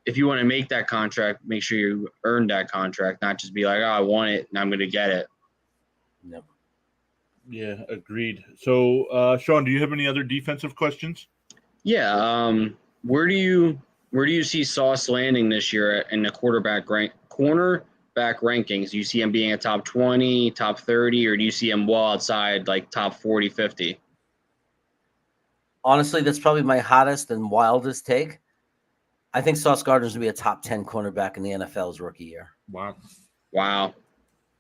if you want to make that contract, make sure you earn that contract, not just be like, oh, I want it and I'm going to get it. Yep. Yeah, agreed. So, Sean, do you have any other defensive questions? Yeah. Where do you see Sauce landing this year in the cornerback rankings? Do you see him being a top 20, top 30, or do you see him well outside like top 40, 50? Honestly, that's probably my hottest and wildest take. I think Sauce Gardner's going to be a top 10 cornerback in the NFL's rookie year. Wow.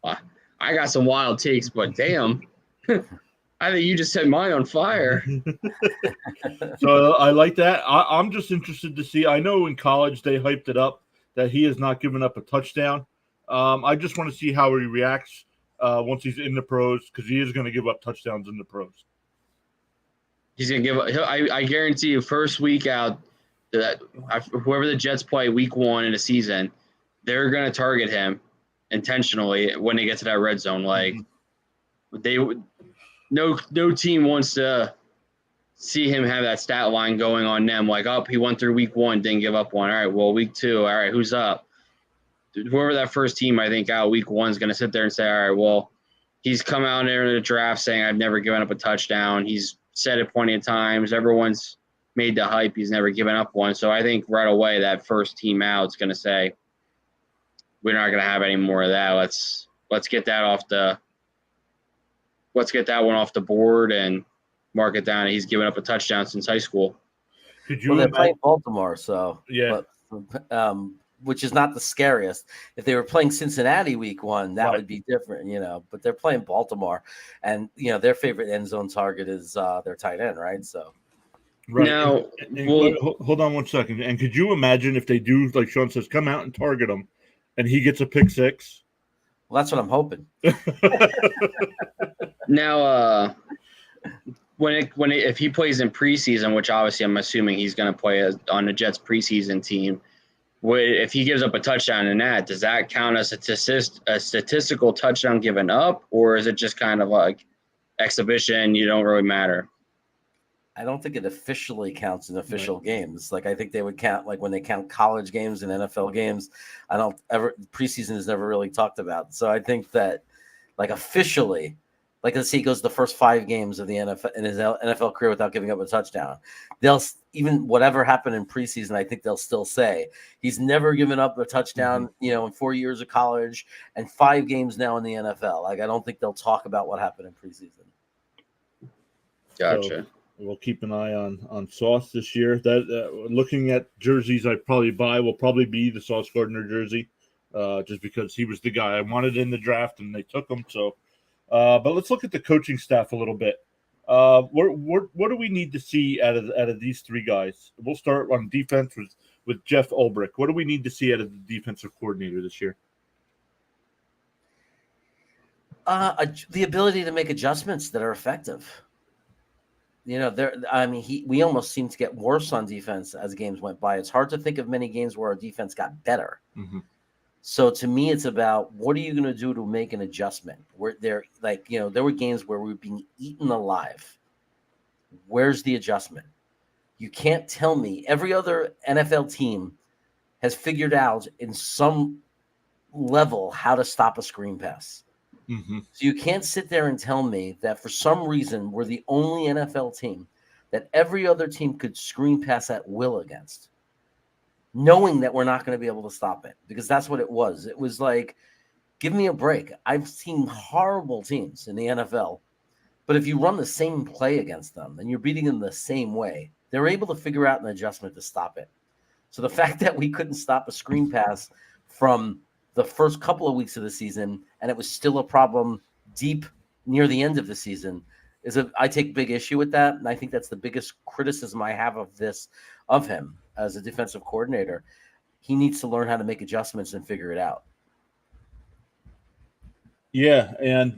I got some wild takes, but damn. I think you just set mine on fire. So I like that. I'm just interested to see. I know in college they hyped it up that he has not given up a touchdown. I just want to see how he reacts once he's in the pros, because he is going to give up touchdowns in the pros. He's going to give up. I guarantee you, first week out, whoever the Jets play week 1 in the season, they're going to target him intentionally when they get to that red zone. Like no team wants to see him have that stat line going on them. Like, oh, he went through week 1, didn't give up one. All right, well, week 2, all right, who's up? Whoever that first team, I think, out week 1 is going to sit there and say, all right, well, he's come out there in the draft saying, I've never given up a touchdown. He's said it plenty of times. Everyone's made the hype. He's never given up one. So I think right away that first team out is going to say, we're not going to have any more of that. Let's get that one off the board and mark it down. He's given up a touchdown since high school. They're playing Baltimore, so yeah. But, which is not the scariest. If they were playing Cincinnati week 1, that would be different, But they're playing Baltimore, and their favorite end zone target is their tight end, right? So. Right. Now, hold on 1 second. And could you imagine if they do, like Sean says, come out and target him, and he gets a pick 6? Well, that's what I'm hoping. Now, if he plays in preseason, which obviously I'm assuming he's going to play on the Jets preseason team, if he gives up a touchdown in that, does that count as a statistical touchdown given up, or is it just kind of like exhibition? You don't really matter. I don't think it officially counts in official games. Like, I think they would count, like when they count college games and NFL games. Preseason is never really talked about. So I think that, like, officially, like, let's say he goes the first 5 games of the NFL in his NFL career without giving up a touchdown. They'll even whatever happened in preseason, I think they'll still say he's never given up a touchdown, in 4 years of college and 5 games now in the NFL. Like, I don't think they'll talk about what happened in preseason. Gotcha. So we'll keep an eye on Sauce this year. That looking at jerseys I probably buy will probably be the Sauce Gardner jersey, just because he was the guy I wanted in the draft and they took him. So, but let's look at the coaching staff a little bit. What do we need to see out of these 3 guys? We'll start on defense with Jeff Ulbrick. What do we need to see out of the defensive coordinator this year? The ability to make adjustments that are effective. We almost seem to get worse on defense as games went by. It's hard to think of many games where our defense got better. Mm-hmm. So to me, it's about what are you going to do to make an adjustment? Where there were games where we were being eaten alive. Where's the adjustment? You can't tell me every other NFL team has figured out in some level how to stop a screen pass. Mm-hmm. So you can't sit there and tell me that for some reason we're the only NFL team that every other team could screen pass at will against. knowing that we're not going to be able to stop it, because that's what it was. It was like, give me a break. I've seen horrible teams in the NFL, but if you run the same play against them and you're beating them the same way, they're able to figure out an adjustment to stop it. So the fact that we couldn't stop a screen pass from the first couple of weeks of the season, and it was still a problem deep near the end of the season, I take big issue with that. And I think that's the biggest criticism I have of him as a defensive coordinator. He needs to learn how to make adjustments and figure it out. Yeah, and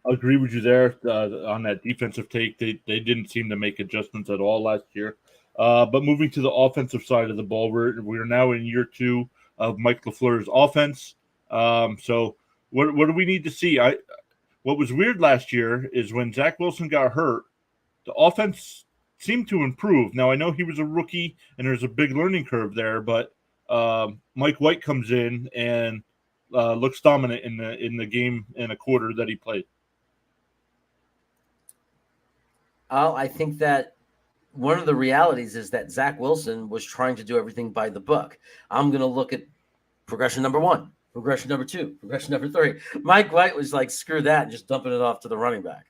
agree with you there on that defensive take. They didn't seem to make adjustments at all last year. But moving to the offensive side of the ball, we're now in year 2 of Mike LaFleur's offense. So what do we need to see? What was weird last year is when Zach Wilson got hurt, the offense seemed to improve. Now, I know he was a rookie and there's a big learning curve there, but Mike White comes in and looks dominant in the game and a quarter that he played. I think that one of the realities is that Zach Wilson was trying to do everything by the book. I'm going to look at progression number 1, progression number 2, progression number 3. Mike White was like, screw that, and just dumping it off to the running back.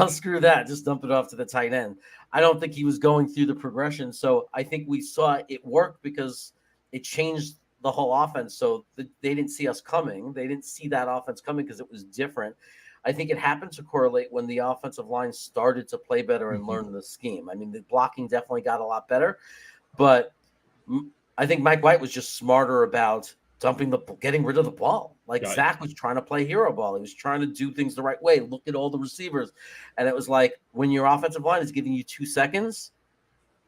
Screw that, just dump it off to the tight end. I don't think he was going through the progression. So I think we saw it work because it changed the whole offense. So they didn't see us coming. They didn't see that offense coming because it was different. I think it happened to correlate when the offensive line started to play better and learn the scheme. I mean, the blocking definitely got a lot better, but I think Mike White was just smarter about getting rid of the ball. Like Zach was trying to play hero ball. He was trying to do things the right way. Look at all the receivers. And it was like, when your offensive line is giving you 2 seconds,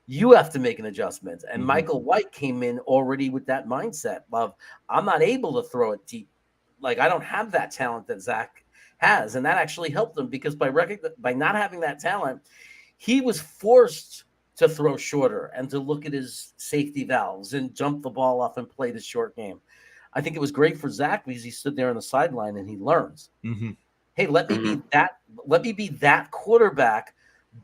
you have to make an adjustment. And Michael White came in already with that mindset of, I'm not able to throw it deep. Like, I don't have that talent that Zach has. And that actually helped him because by not having that talent, he was forced to throw shorter and to look at his safety valves and jump the ball off and play the short game. I think it was great for Zach because he stood there on the sideline and he learns. Hey, let me be that quarterback,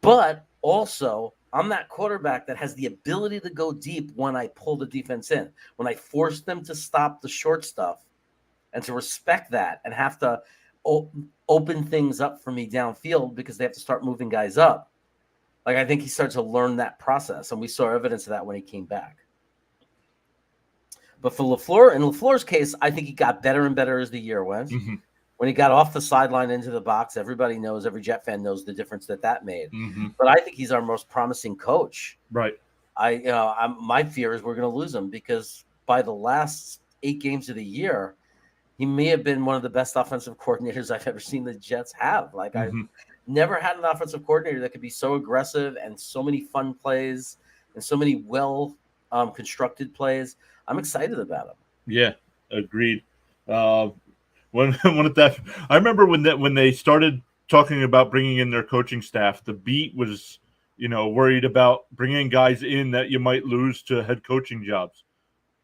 but also I'm that quarterback that has the ability to go deep when I pull the defense in, when I force them to stop the short stuff and to respect that and have to open things up for me downfield because they have to start moving guys up. Like, I think he started to learn that process, and we saw evidence of that when he came back. But for LaFleur, in LaFleur's case, I think he got better and better as the year went. When he got off the sideline into the box, everybody knows, every Jet fan knows the difference that made. But I think he's our most promising coach. Right. My fear is we're going to lose him because by the last 8 games of the year, he may have been one of the best offensive coordinators I've ever seen the Jets have. Like, I've never had an offensive coordinator that could be so aggressive and so many fun plays and so many constructed plays. I'm excited about him. Yeah, agreed. I remember when they started talking about bringing in their coaching staff, the beat was, worried about bringing guys in that you might lose to head coaching jobs.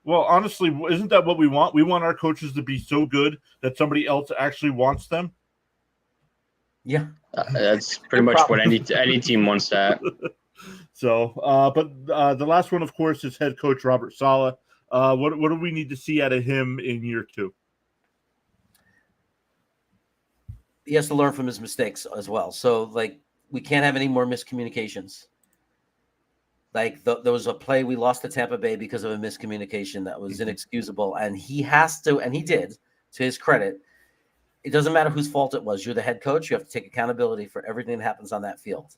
Well, honestly, isn't that what we want? We want our coaches to be so good that somebody else actually wants them. Yeah, that's pretty much what any team wants that. So, but the last one, of course, is head coach Robert Sala. What do we need to see out of him in year 2? He has to learn from his mistakes as well. So, like, we can't have any more miscommunications. Like, there was a play we lost to Tampa Bay because of a miscommunication that was inexcusable, and he has to, and he did, to his credit. It doesn't matter whose fault it was. You're the head coach. You have to take accountability for everything that happens on that field.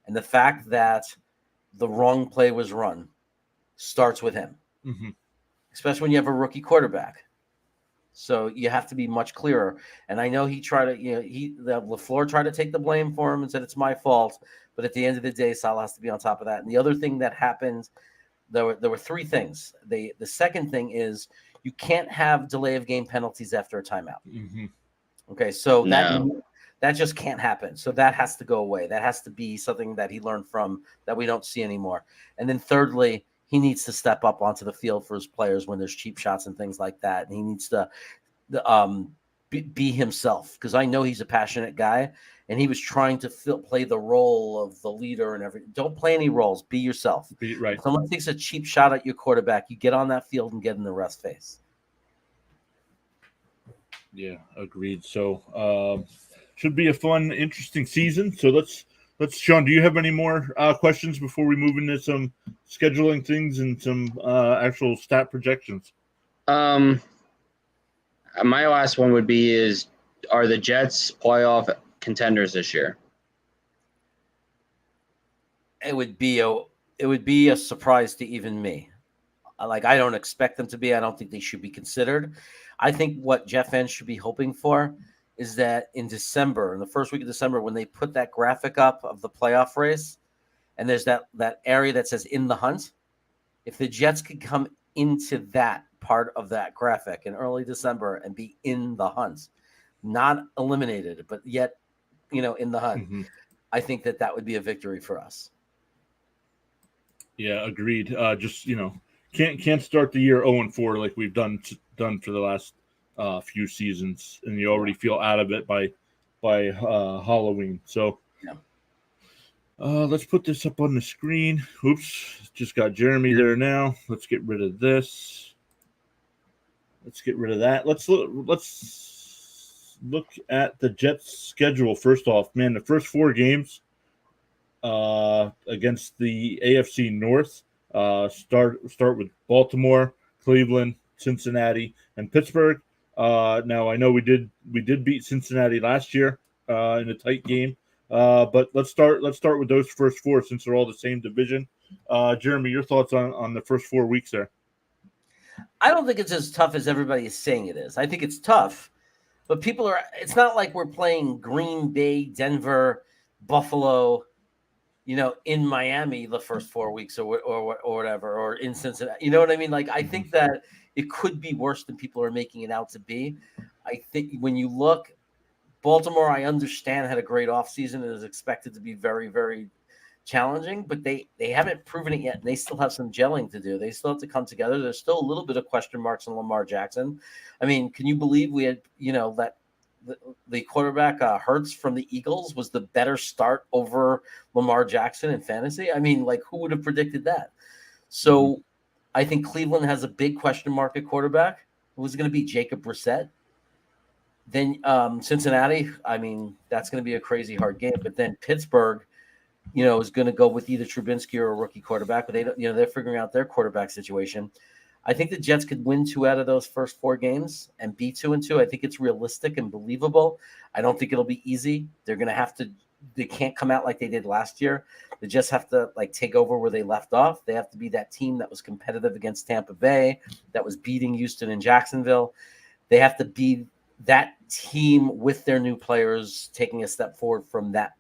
And the fact that the wrong play was run starts with him, especially when you have a rookie quarterback. So you have to be much clearer. And I know LaFleur tried to take the blame for him and said it's my fault. But at the end of the day, Sala has to be on top of that. And the other thing that happened, there were 3 things. The second thing is you can't have delay of game penalties after a timeout. Okay, so that just can't happen. So that has to go away. That has to be something that he learned from that we don't see anymore. And then thirdly, he needs to step up onto the field for his players when there's cheap shots and things like that. And he needs to be himself, because I know he's a passionate guy, and he was trying to play the role of the leader and everything. Don't play any roles. Be yourself. Right. If someone takes a cheap shot at your quarterback, you get on that field and get in the ref's face. Yeah, agreed. So should be a fun, interesting season. So let's Sean, do you have any more questions before we move into some scheduling things and some actual stat projections? My last one would be are the Jets playoff contenders this year? It would be a surprise to even me. I don't expect them to be. I don't think they should be considered. I think what Jet fans should be hoping for is that in December, in the first week of December, when they put that graphic up of the playoff race, and there's that area that says in the hunt, if the Jets could come into that part of that graphic in early December and be in the hunt, not eliminated, but yet, in the hunt, I think that would be a victory for us. Yeah, agreed. Just, can't start the year 0-4 like we've done for the last few seasons, and you already feel out of it by Halloween. So let's put this up on the screen. Oops, just got Jeremy there now. Let's get rid of this. Let's get rid of that. Let's look at the Jets' schedule first off. Man, the first 4 games against the AFC North start with Baltimore, Cleveland, Cincinnati, and Pittsburgh. Now I know we did beat Cincinnati last year in a tight game, but let's start with those first 4 since they're all the same division. Jeremy, your thoughts on the first 4 weeks there? I don't think it's as tough as everybody is saying it is. I think it's tough, but it's not like we're playing Green Bay, Denver, Buffalo, in Miami the first 4 weeks or whatever, or in Cincinnati. You know what I mean? I think that it could be worse than people are making it out to be. I think when you look, Baltimore, I understand, had a great offseason and is expected to be very, very challenging, but they haven't proven it yet, and they still have some gelling to do. They still have to come together. There's still a little bit of question marks on Lamar Jackson. I mean, can you believe we had, that the quarterback Hurts from the Eagles was the better start over Lamar Jackson in fantasy? I mean, who would have predicted that? So I think Cleveland has a big question mark at quarterback. Who's going to be Jacob Brissett? Then Cincinnati, I mean, that's going to be a crazy hard game. But then Pittsburgh, is going to go with either Trubinsky or a rookie quarterback, but they're figuring out their quarterback situation. I think the Jets could win 2 out of those first 4 games and be 2-2. I think it's realistic and believable. I don't think it'll be easy. They're going to have to. They can't come out like they did last year. They just have to take over where they left off. They have to be that team that was competitive against Tampa Bay, that was beating Houston and Jacksonville. They have to be that team with their new players taking a step forward from that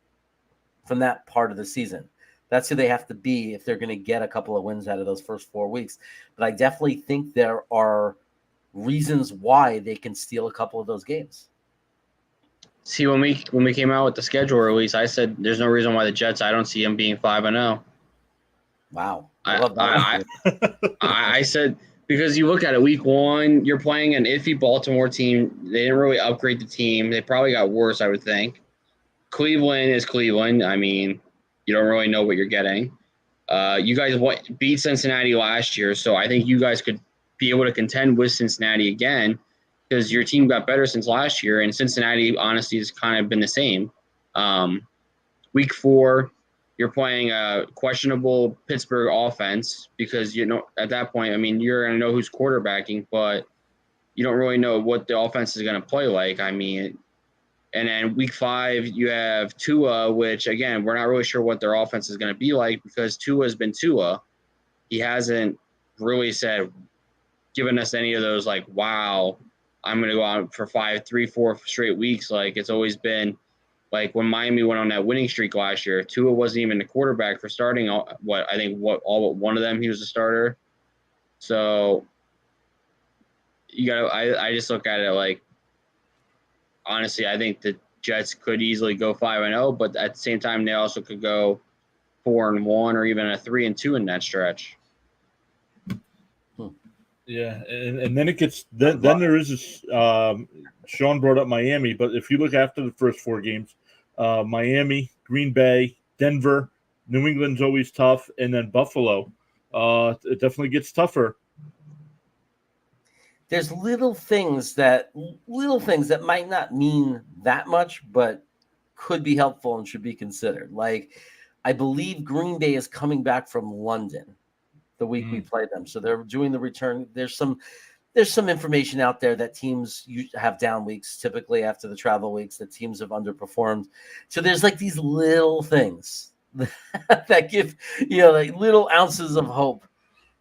part of the season. That's who they have to be if they're going to get a couple of wins out of those first 4 weeks. But I definitely think there are reasons why they can steal a couple of those games. See, when we came out with the schedule release, I said there's no reason why the Jets, I don't see them being 5-0. Wow. I love that. I said, because you look at it, week 1, you're playing an iffy Baltimore team. They didn't really upgrade the team. They probably got worse, I would think. Cleveland is Cleveland. I mean, you don't really know what you're getting. You guys beat Cincinnati last year, so I think you guys could be able to contend with Cincinnati again because your team got better since last year, and Cincinnati, honestly, has kind of been the same. Week 4, you're playing a questionable Pittsburgh offense because, at that point, I mean, you're going to know who's quarterbacking, but you don't really know what the offense is going to play like. I mean, and then week 5, you have Tua, which, again, we're not really sure what their offense is going to be like because Tua's been Tua. He hasn't really given us any of those, wow, I'm going to go out for 3-4 straight weeks. It's always been when Miami went on that winning streak last year, Tua wasn't even the quarterback for starting. All but one of them, he was a starter. So I just look at it honestly, I think the Jets could easily go 5-0, but at the same time, they also could go 4-1 or even a 3-2 in that stretch. Yeah, and then it gets then there is this. Sean brought up Miami, but if you look after the first 4 games, Miami, Green Bay, Denver, New England's always tough, and then Buffalo. It definitely gets tougher. There's little things that might not mean that much, but could be helpful and should be considered. Like, I believe Green Bay is coming back from London the week we play them, so they're doing the return. There's some information out there that teams have down weeks typically after the travel weeks, that teams have underperformed. So there's like these little things that give, like little ounces of hope,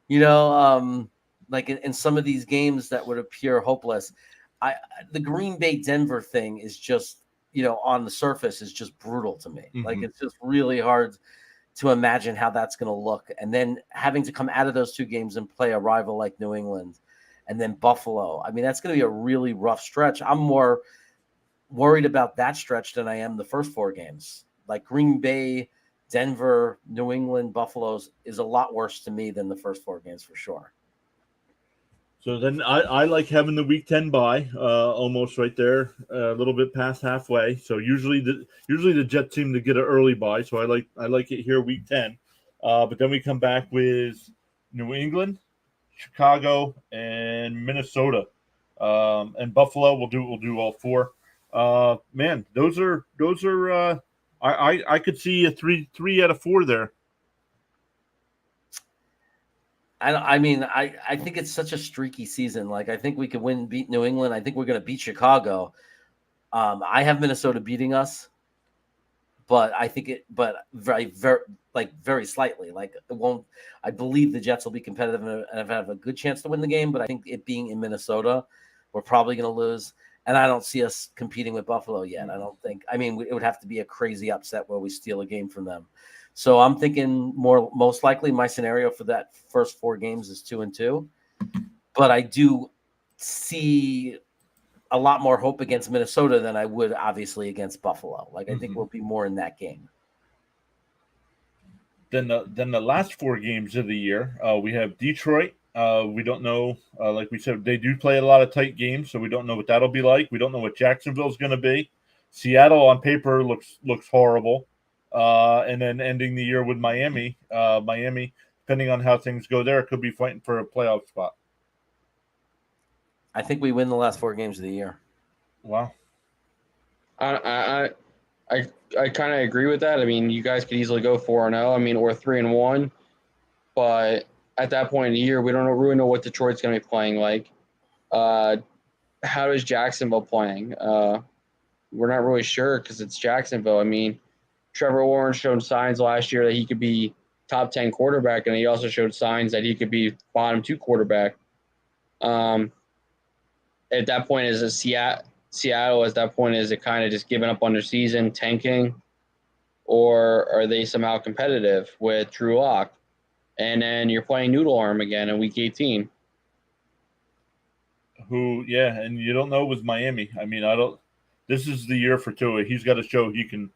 like in some of these games that would appear hopeless. The Green Bay Denver thing is just, on the surface is just brutal to me. Mm-hmm. Like, it's just really hard to imagine how that's going to look. And then having to come out of those 2 games and play a rival like New England and then Buffalo. I mean, that's going to be a really rough stretch. I'm more worried about that stretch than I am the first 4 games. Like Green Bay, Denver, New England, Buffalo's is a lot worse to me than the first 4 games for sure. So then I like having the week 10 bye, almost right there, a little bit past halfway. So usually the Jets seem to get an early bye, so I like it here week 10. But then we come back with New England, Chicago, and Minnesota, and Buffalo. We'll do all 4. Man, those are I could see a 3 out of 4 there. I mean, I think it's such a streaky season. Like, I think we could beat New England. I think we're going to beat Chicago. I have Minnesota beating us, but I think very slightly. Like, it won't. I believe the Jets will be competitive and have a good chance to win the game. But I think it being in Minnesota, we're probably going to lose. And I don't see us competing with Buffalo yet. I don't think. I mean, it would have to be a crazy upset where we steal a game from them. So I'm thinking most likely my scenario for that first 4 games is 2-2, but I do see a lot more hope against Minnesota than I would obviously against Buffalo. Like, I think we'll be more in that game. Then the last 4 games of the year, we have Detroit. We don't know, like we said, they do play a lot of tight games, so we don't know what that'll be like. We don't know what Jacksonville's going to be. Seattle on paper looks horrible. And then ending the year with Miami. Miami, depending on how things go there, could be fighting for a playoff spot. I think we win the last 4 games of the year. Wow. I kind of agree with that. I mean, you guys could easily go 4-0. I mean, or 3-1. But at that point in the year, we don't really know what Detroit's going to be playing like. How is Jacksonville playing? We're not really sure because it's Jacksonville. I mean, Trevor Lawrence showed signs last year that he could be top 10 quarterback, and he also showed signs that he could be bottom 2 quarterback. At that point, is it Seattle? At that point, is it kind of just giving up on their season, tanking, or are they somehow competitive with Drew Lock? And then you're playing Noodle Arm again in Week 18. And you don't know with Miami. I mean, This is the year for Tua. He's got to show he can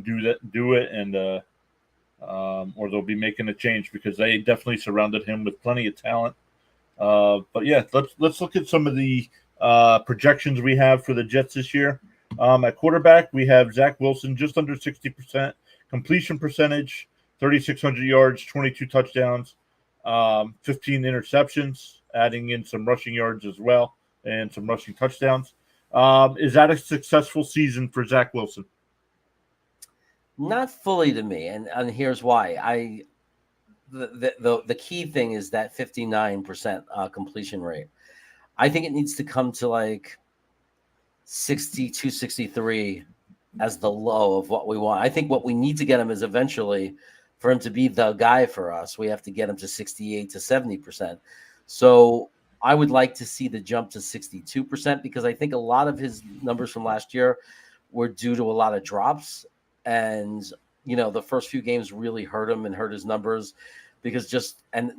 do it, and or they'll be making a change because they definitely surrounded him with plenty of talent. But yeah, let's look at some of the projections we have for the Jets this year. At quarterback, we have Zach Wilson, just under 60% completion percentage, 3,600 yards, 22 touchdowns, 15 interceptions, adding in some rushing yards as well and some rushing touchdowns. Is that a successful season for Zach Wilson? Not fully to me, and here's why. The key thing is that 59% completion rate. I think it needs to come to like 62, 63 as the low of what we want. I think what we need to get him is eventually for him to be the guy for us. We have to get him to 68 to 70%. So I would like to see the jump to 62% because I think a lot of his numbers from last year were due to a lot of drops. And, the first few games really hurt him and hurt his numbers because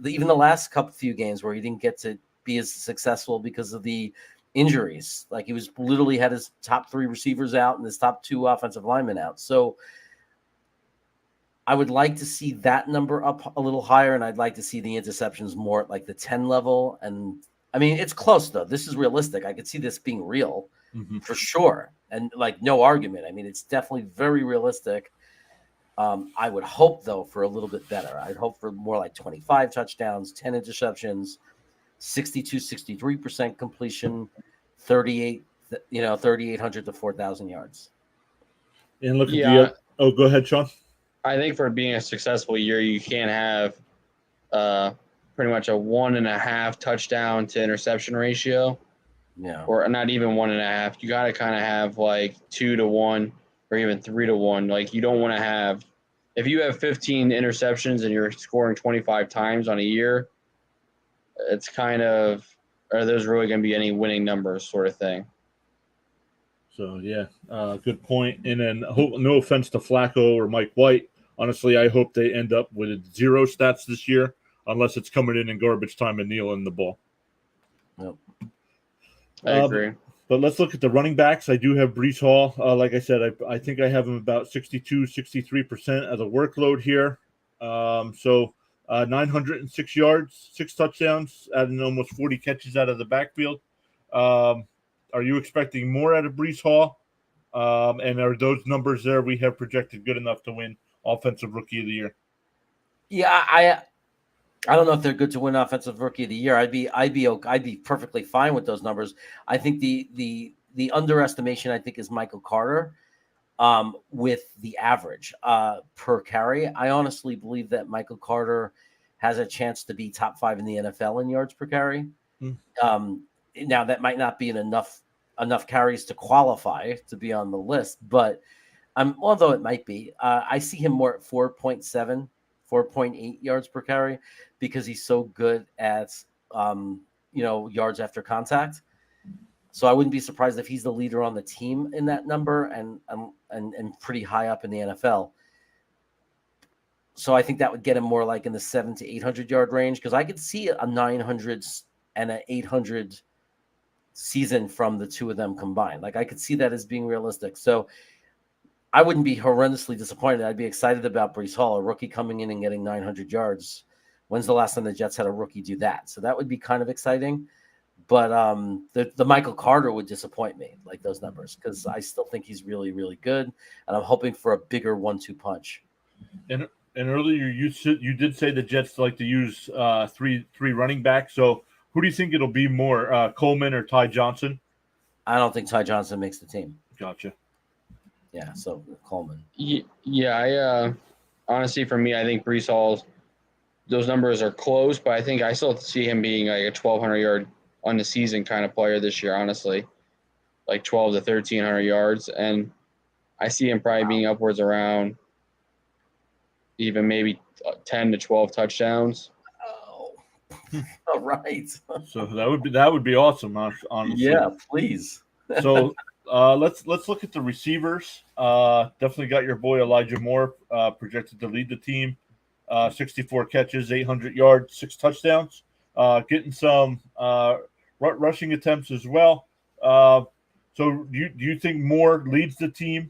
even the last few games where he didn't get to be as successful because of the injuries. Like he was literally had his top 3 receivers out and his top 2 offensive linemen out. So I would like to see that number up a little higher, and I'd like to see the interceptions more at like the 10 level. And I mean, it's close though. This is realistic. I could see this being real for sure, and like no argument. I mean, it's definitely very realistic. I would hope though for a little bit better. I'd hope for more like 25 touchdowns, 10 interceptions, 63% completion, 3,800 to 4,000 yards. And look at oh, go ahead, Sean. I think for being a successful year, you can't have pretty much a 1.5 touchdown to interception ratio. Yeah. Or not even 1.5. You got to kind of have like 2-1 or even 3-1. Like you don't want to have, if you have 15 interceptions and you're scoring 25 times on a year, it's kind of, are those really going to be any winning numbers sort of thing? So, yeah, good point. And then no offense to Flacco or Mike White. Honestly, I hope they end up with 0 stats this year, unless it's coming in garbage time and kneeling the ball. Yep. I agree. But let's look at the running backs. I do have Breece Hall. Like I said, I think I have him about 62, 63% of the workload here. 906 yards, 6 touchdowns, adding almost 40 catches out of the backfield. Are you expecting more out of Breece Hall? And are those numbers there we have projected good enough to win Offensive Rookie of the Year? Yeah, I don't know if they're good to win Offensive Rookie of the Year. I'd be perfectly fine with those numbers. I think the underestimation I think is Michael Carter with the average per carry. I honestly believe that Michael Carter has a chance to be top 5 in the NFL in yards per carry. Now that might not be enough carries to qualify to be on the list, but although it might be, I see him more at 4.7, 4.8 yards per carry because he's so good at yards after contact. So I wouldn't be surprised if he's the leader on the team in that number and pretty high up in the NFL. So I think that would get him more like in the 700 to 800 yard range because I could see a 900 and an 800 season from the two of them combined. Like I could see that as being realistic. So I wouldn't be horrendously disappointed. I'd be excited about Breece Hall, a rookie coming in and getting 900 yards. When's the last time the Jets had a rookie do that? So that would be kind of exciting. But the Michael Carter would disappoint me, like those numbers, because I still think he's really, really good, and I'm hoping for a bigger 1-2 punch. And earlier you did say the Jets like to use three running backs. So who do you think it'll be more, Coleman or Ty Johnson? I don't think Ty Johnson makes the team. Gotcha. Yeah, so Coleman. Yeah, honestly, for me, I think Breece Hall's, those numbers are close, but I think I still see him being like a 1,200 yard on the season kind of player this year, honestly, like 12 to 1,300 yards. And I see him probably being upwards around even maybe 10 to 12 touchdowns. Oh, all right. So that would be awesome, honestly. Yeah, please. So let's look at the receivers. Definitely got your boy Elijah Moore projected to lead the team. 64 catches, 800 yards, 6 touchdowns. Getting some rushing attempts as well. So do you think Moore leads the team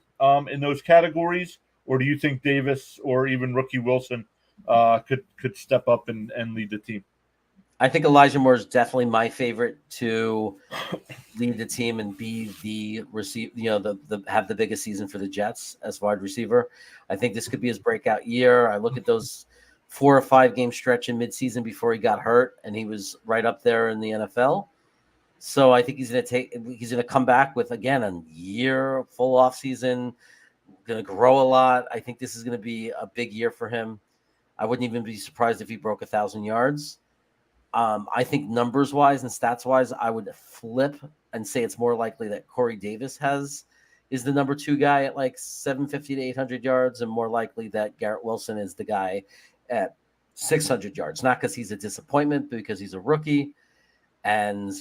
in those categories, or do you think Davis or even rookie Wilson could step up and lead the team? I think Elijah Moore is definitely my favorite to lead the team and be the have the biggest season for the Jets as wide receiver. I think this could be his breakout year. I look at those 4 or 5 game stretch in midseason before he got hurt, and he was right up there in the NFL. So I think he's going to come back with, again, a year full off season, going to grow a lot. I think this is going to be a big year for him. I wouldn't even be surprised if he broke 1,000 yards. I think numbers wise and stats wise, I would flip and say it's more likely that Corey Davis is the number 2 guy at like 750 to 800 yards, and more likely that Garrett Wilson is the guy at 600 yards. Not because he's a disappointment, but because he's a rookie. And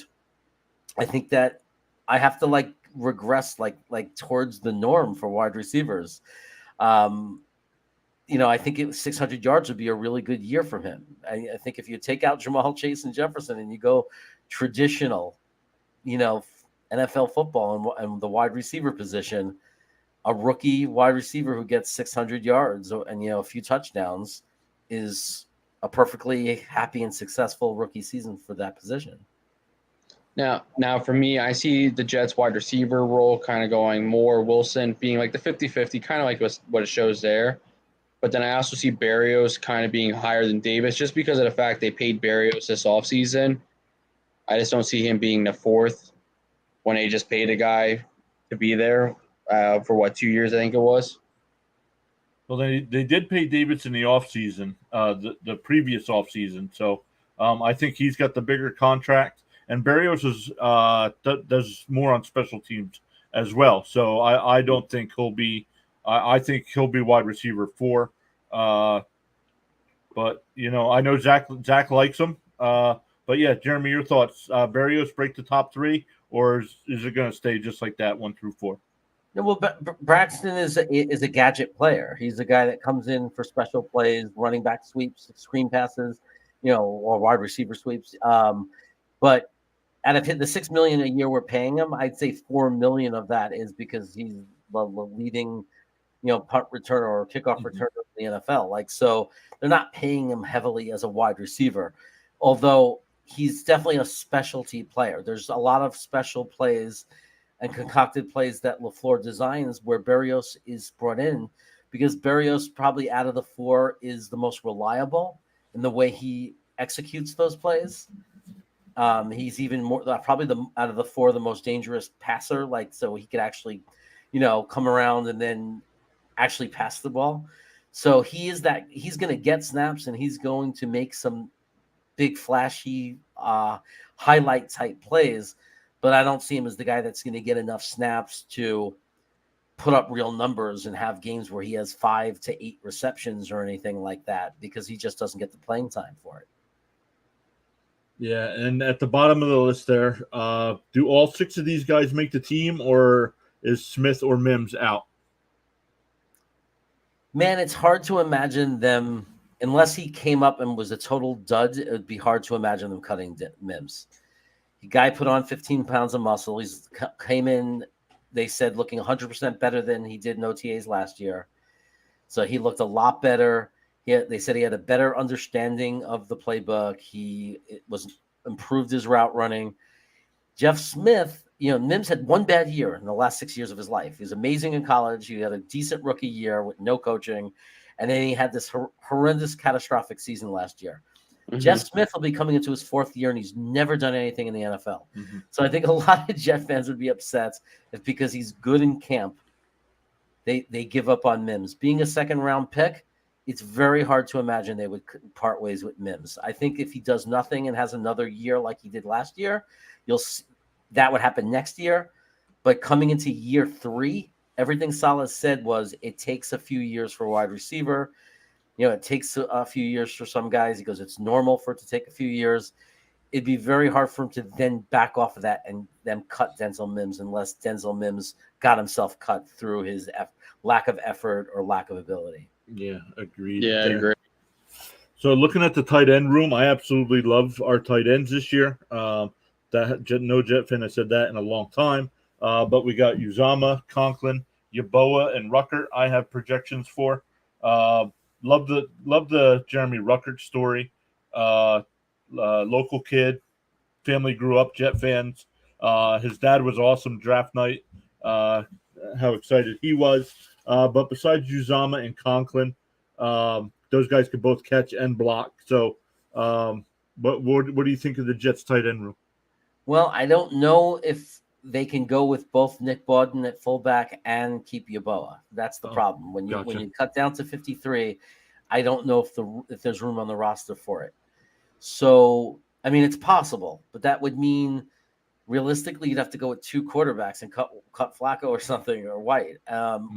I think that I have to like regress like towards the norm for wide receivers. I think 600 yards would be a really good year for him. I think if you take out Jamal Chase and Jefferson and you go traditional, NFL football and the wide receiver position, a rookie wide receiver who gets 600 yards and a few touchdowns is a perfectly happy and successful rookie season for that position. Now for me, I see the Jets wide receiver role kind of going more Wilson being like the 50-50, kind of like what it shows there. But then I also see Berrios kind of being higher than Davis just because of the fact they paid Berrios this offseason. I just don't see him being the fourth when they just paid a guy to be there for 2 years, I think it was. Well, they did pay Davis in the offseason, the previous offseason. So I think he's got the bigger contract. And Berrios does more on special teams as well. So I don't think he'll be I think he'll be wide receiver 4. But, I know Zach likes him. But, yeah, Jeremy, your thoughts. Berrios break the top 3, or is it going to stay just like that 1 through 4? No, well, Braxton is a gadget player. He's the guy that comes in for special plays, running back sweeps, screen passes, or wide receiver sweeps. But out of the $6 million a year we're paying him, I'd say $4 million of that is because he's the leading, punt returner or kickoff returner in the NFL. So they're not paying him heavily as a wide receiver, although he's definitely a specialty player. There's a lot of special plays and concocted plays that LaFleur designs where Berrios is brought in because Berrios probably out of the 4 is the most reliable in the way he executes those plays. He's even more probably out of the 4 the most dangerous passer, so he could actually, come around and then actually pass the ball. So he's going to get snaps and he's going to make some big flashy highlight type plays, but I don't see him as the guy that's going to get enough snaps to put up real numbers and have games where he has 5 to 8 receptions or anything like that because he just doesn't get the playing time for it. Yeah, and at the bottom of the list there, do all 6 of these guys make the team, or is Smith or Mims out? Man, it's hard to imagine them, unless he came up and was a total dud, it would be hard to imagine them cutting Mims. The guy put on 15 pounds of muscle. He came in, they said, looking 100% better than he did in OTAs last year. So he looked a lot better. They said he had a better understanding of the playbook. He improved his route running. Jeff Smith, Mims had one bad year in the last 6 years of his life. He was amazing in college. He had a decent rookie year with no coaching. And then he had this horrendous, catastrophic season last year. Mm-hmm. Jeff Smith will be coming into his 4th year, and he's never done anything in the NFL. Mm-hmm. So I think a lot of Jet fans would be upset if because he's good in camp, they give up on Mims. Being a 2nd-round pick, it's very hard to imagine they would part ways with Mims. I think if he does nothing and has another year like he did last year, that would happen next year. But coming into year 3, everything Sala said was it takes a few years for a wide receiver. It takes a few years for some guys. He goes, it's normal for it to take a few years. It'd be very hard for him to then back off of that and then cut Denzel Mims unless Denzel Mims got himself cut through his lack of effort or lack of ability. Yeah, agreed. Yeah, I agree. So looking at the tight end room, I absolutely love our tight ends this year. No Jet fan has said that in a long time. But we got Uzama, Conklin, Yeboah, and Ruckert. I have projections for. Love the Jeremy Ruckert story. Local kid, family grew up Jet fans. His dad was awesome draft night. How excited he was. But besides Uzama and Conklin, those guys could both catch and block. So, what do you think of the Jets tight end room? Well, I don't know if they can go with both Nick Bawden at fullback and keep Yeboah. That's the problem. When you cut down to 53, I don't know if there's room on the roster for it. So, I mean, it's possible, but that would mean realistically you'd have to go with 2 quarterbacks and cut Flacco or something or White,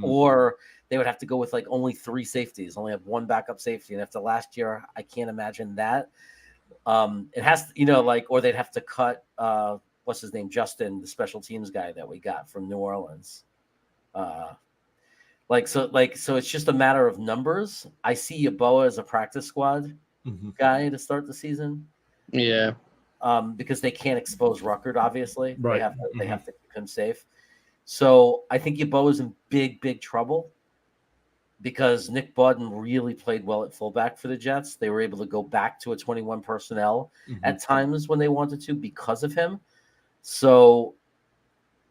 or they would have to go with only 3 safeties, only have 1 backup safety. And after last year, I can't imagine that. It has to, or they'd have to cut what's his name, Justin, the special teams guy that we got from New Orleans. So it's just a matter of numbers. I see Yeboah as a practice squad guy to start the season. Yeah. Because they can't expose Ruckert, obviously. Right. They have to keep him safe. So I think Yeboah is in big trouble because Nick Bawden really played well at fullback for the Jets. They were able to go back to a 21 personnel at times when they wanted to because of him. So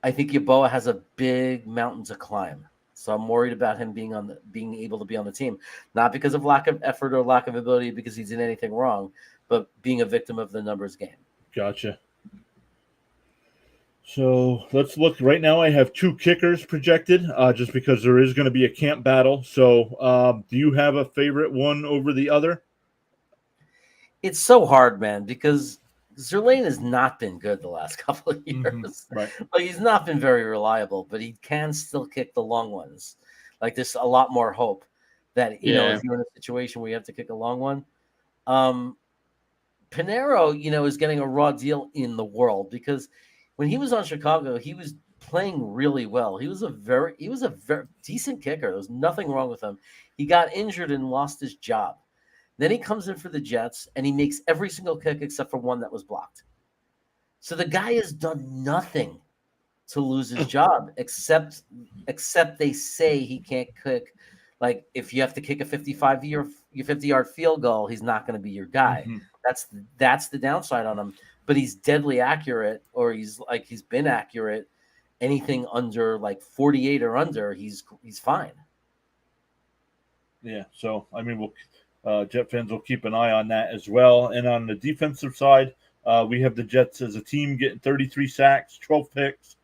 I think Yeboah has a big mountain to climb. So I'm worried about him being able to be on the team, not because of lack of effort or lack of ability, because he did anything wrong, but being a victim of the numbers game. Gotcha. So let's look. Right now, I have 2 kickers projected, just because there is going to be a camp battle. So, do you have a favorite one over the other? It's so hard, man, because Zerlane has not been good the last couple of years. Right. Like, he's not been very reliable, but he can still kick the long ones. Like, there's a lot more hope that, you know, if you're in a situation where you have to kick a long one. Pinero, you know, is getting a raw deal in the world because when he was on Chicago, he was playing really well. He was a very decent kicker. There was nothing wrong with him. He got injured and lost his job. Then he comes in for the Jets and he makes every single kick except for one that was blocked. So the guy has done nothing to lose his job except they say he can't kick. Like, if you have to kick a 50-yard field goal, he's not going to be your guy. That's the downside on him. But he's deadly accurate, or he's been accurate. Anything under like 48 or under, he's fine. Yeah. So I mean, Jet fans will keep an eye on that as well. And on the defensive side, we have the Jets as a team getting 33 sacks, 12 picks,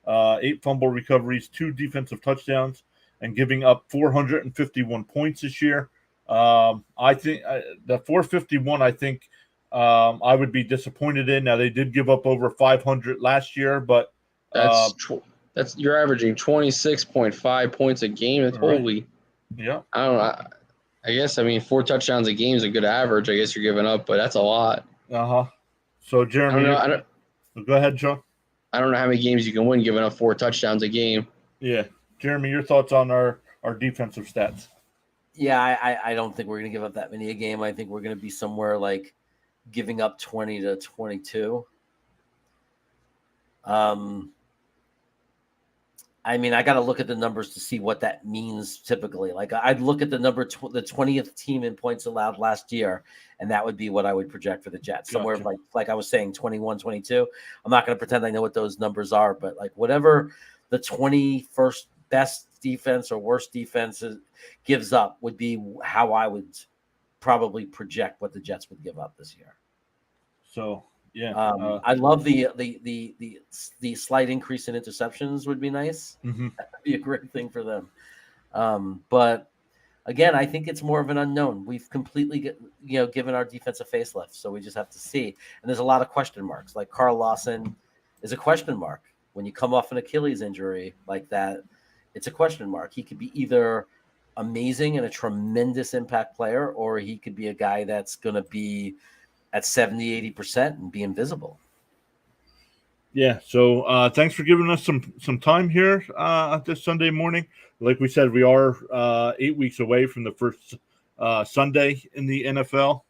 8 fumble recoveries, 2 defensive touchdowns, and giving up 451 points this year. I think the 451, I think I would be disappointed in. Now, they did give up over 500 last year, but that's you're averaging 26.5 points a game. That's holy. Yeah. I don't know. I guess, I mean, 4 touchdowns a game is a good average. I guess you're giving up, but that's a lot. So, Jeremy, go ahead, Joe. I don't know how many games you can win giving up 4 touchdowns a game. Yeah. Jeremy, your thoughts on our defensive stats? Yeah, I don't think we're going to give up that many a game. I think we're going to be somewhere like giving up 20 to 22. I mean, I got to look at the numbers to see what that means typically. Like, I'd look at the number, the 20th team in points allowed last year, and that would be what I would project for the Jets. Somewhere like I was saying, 21, 22. I'm not going to pretend I know what those numbers are, but like whatever the 21st best defense or worst defense gives up would be how I would probably project what the Jets would give up this year. So, yeah, I love the slight increase in interceptions would be nice. That would be a great thing for them. But again, I think it's more of an unknown. We've completely given our defense a facelift, so we just have to see. And there's a lot of question marks. Like Carl Lawson is a question mark. When you come off an Achilles injury like that, it's a question mark. He could be either amazing and a tremendous impact player, or he could be a guy that's going to be at 70, 80% and be invisible. Yeah. So thanks for giving us some time here this Sunday morning. Like we said, we are 8 weeks away from the first Sunday in the NFL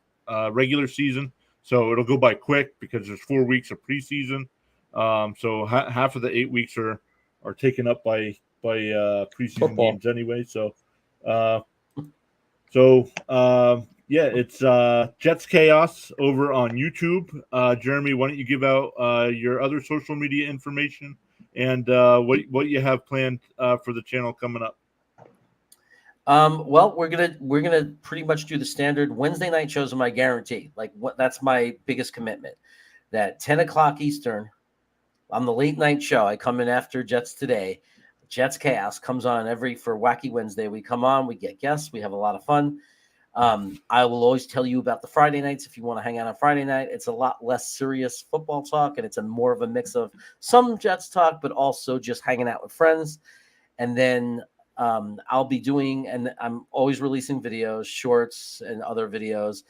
regular season. So it'll go by quick because there's 4 weeks of preseason. So half of the 8 weeks are taken up by preseason football games anyway. Yeah, it's Jets Chaos over on YouTube. Jeremy, why don't you give out your other social media information and what you have planned for the channel coming up? Well, we're gonna pretty much do the standard Wednesday night shows. Am I guarantee? That's my biggest commitment. That 10 o'clock Eastern on the late night show. I come in after Jets Today. Jets Chaos comes on for Wacky Wednesday. We come on, we get guests, we have a lot of fun. I will always tell you about the Friday nights if you want to hang out on Friday night. It's a lot less serious football talk, and it's more of a mix of some Jets talk, but also just hanging out with friends. And then I'll be doing, and I'm always releasing videos, shorts, and other videos.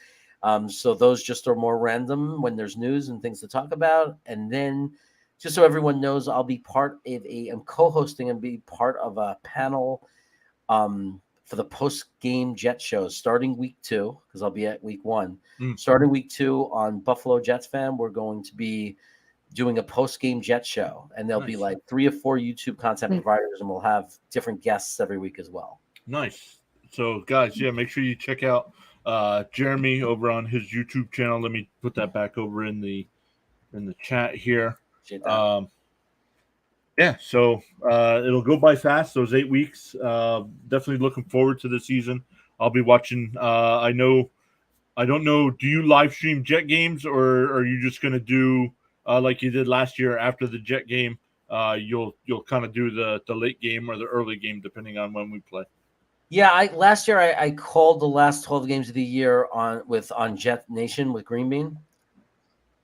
So those just are more random when there's news and things to talk about. And then just so everyone knows, I'll be I'm co-hosting and be part of a panel for the post-game Jet shows starting week 2, because I'll be at week 1. Starting week 2 on Buffalo Jets Fan, we're going to be doing a post-game Jet show, and there'll be Nice. like 3 or 4 YouTube content providers, and we'll have different guests every week as well. Nice. So, guys, yeah, make sure you check out Jeremy over on his YouTube channel. Let me put that back over in the chat here. Appreciate that. Yeah, so it'll go by fast. Those 8 weeks. Definitely looking forward to the season. I'll be watching. I don't know. Do you live stream Jet games, or are you just going to do like you did last year after the Jet game? You'll kind of do the late game or the early game depending on when we play. Yeah, last year I called the last 12 games of the year on Jet Nation with Green Bean.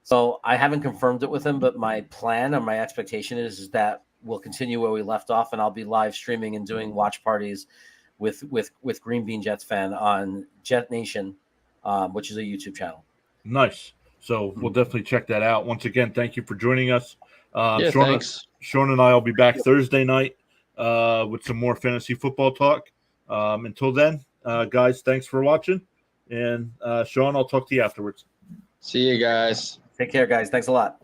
So I haven't confirmed it with him, but my plan or my expectation is that we'll continue where we left off, and I'll be live streaming and doing watch parties with Green Bean Jets fan on Jet Nation, which is a YouTube channel. Nice. So we'll definitely check that out. Once again, thank you for joining us. Thanks. Sean and I will be back Thursday night with some more fantasy football talk. Until then, guys, thanks for watching. And Sean, I'll talk to you afterwards. See you guys. Take care, guys. Thanks a lot.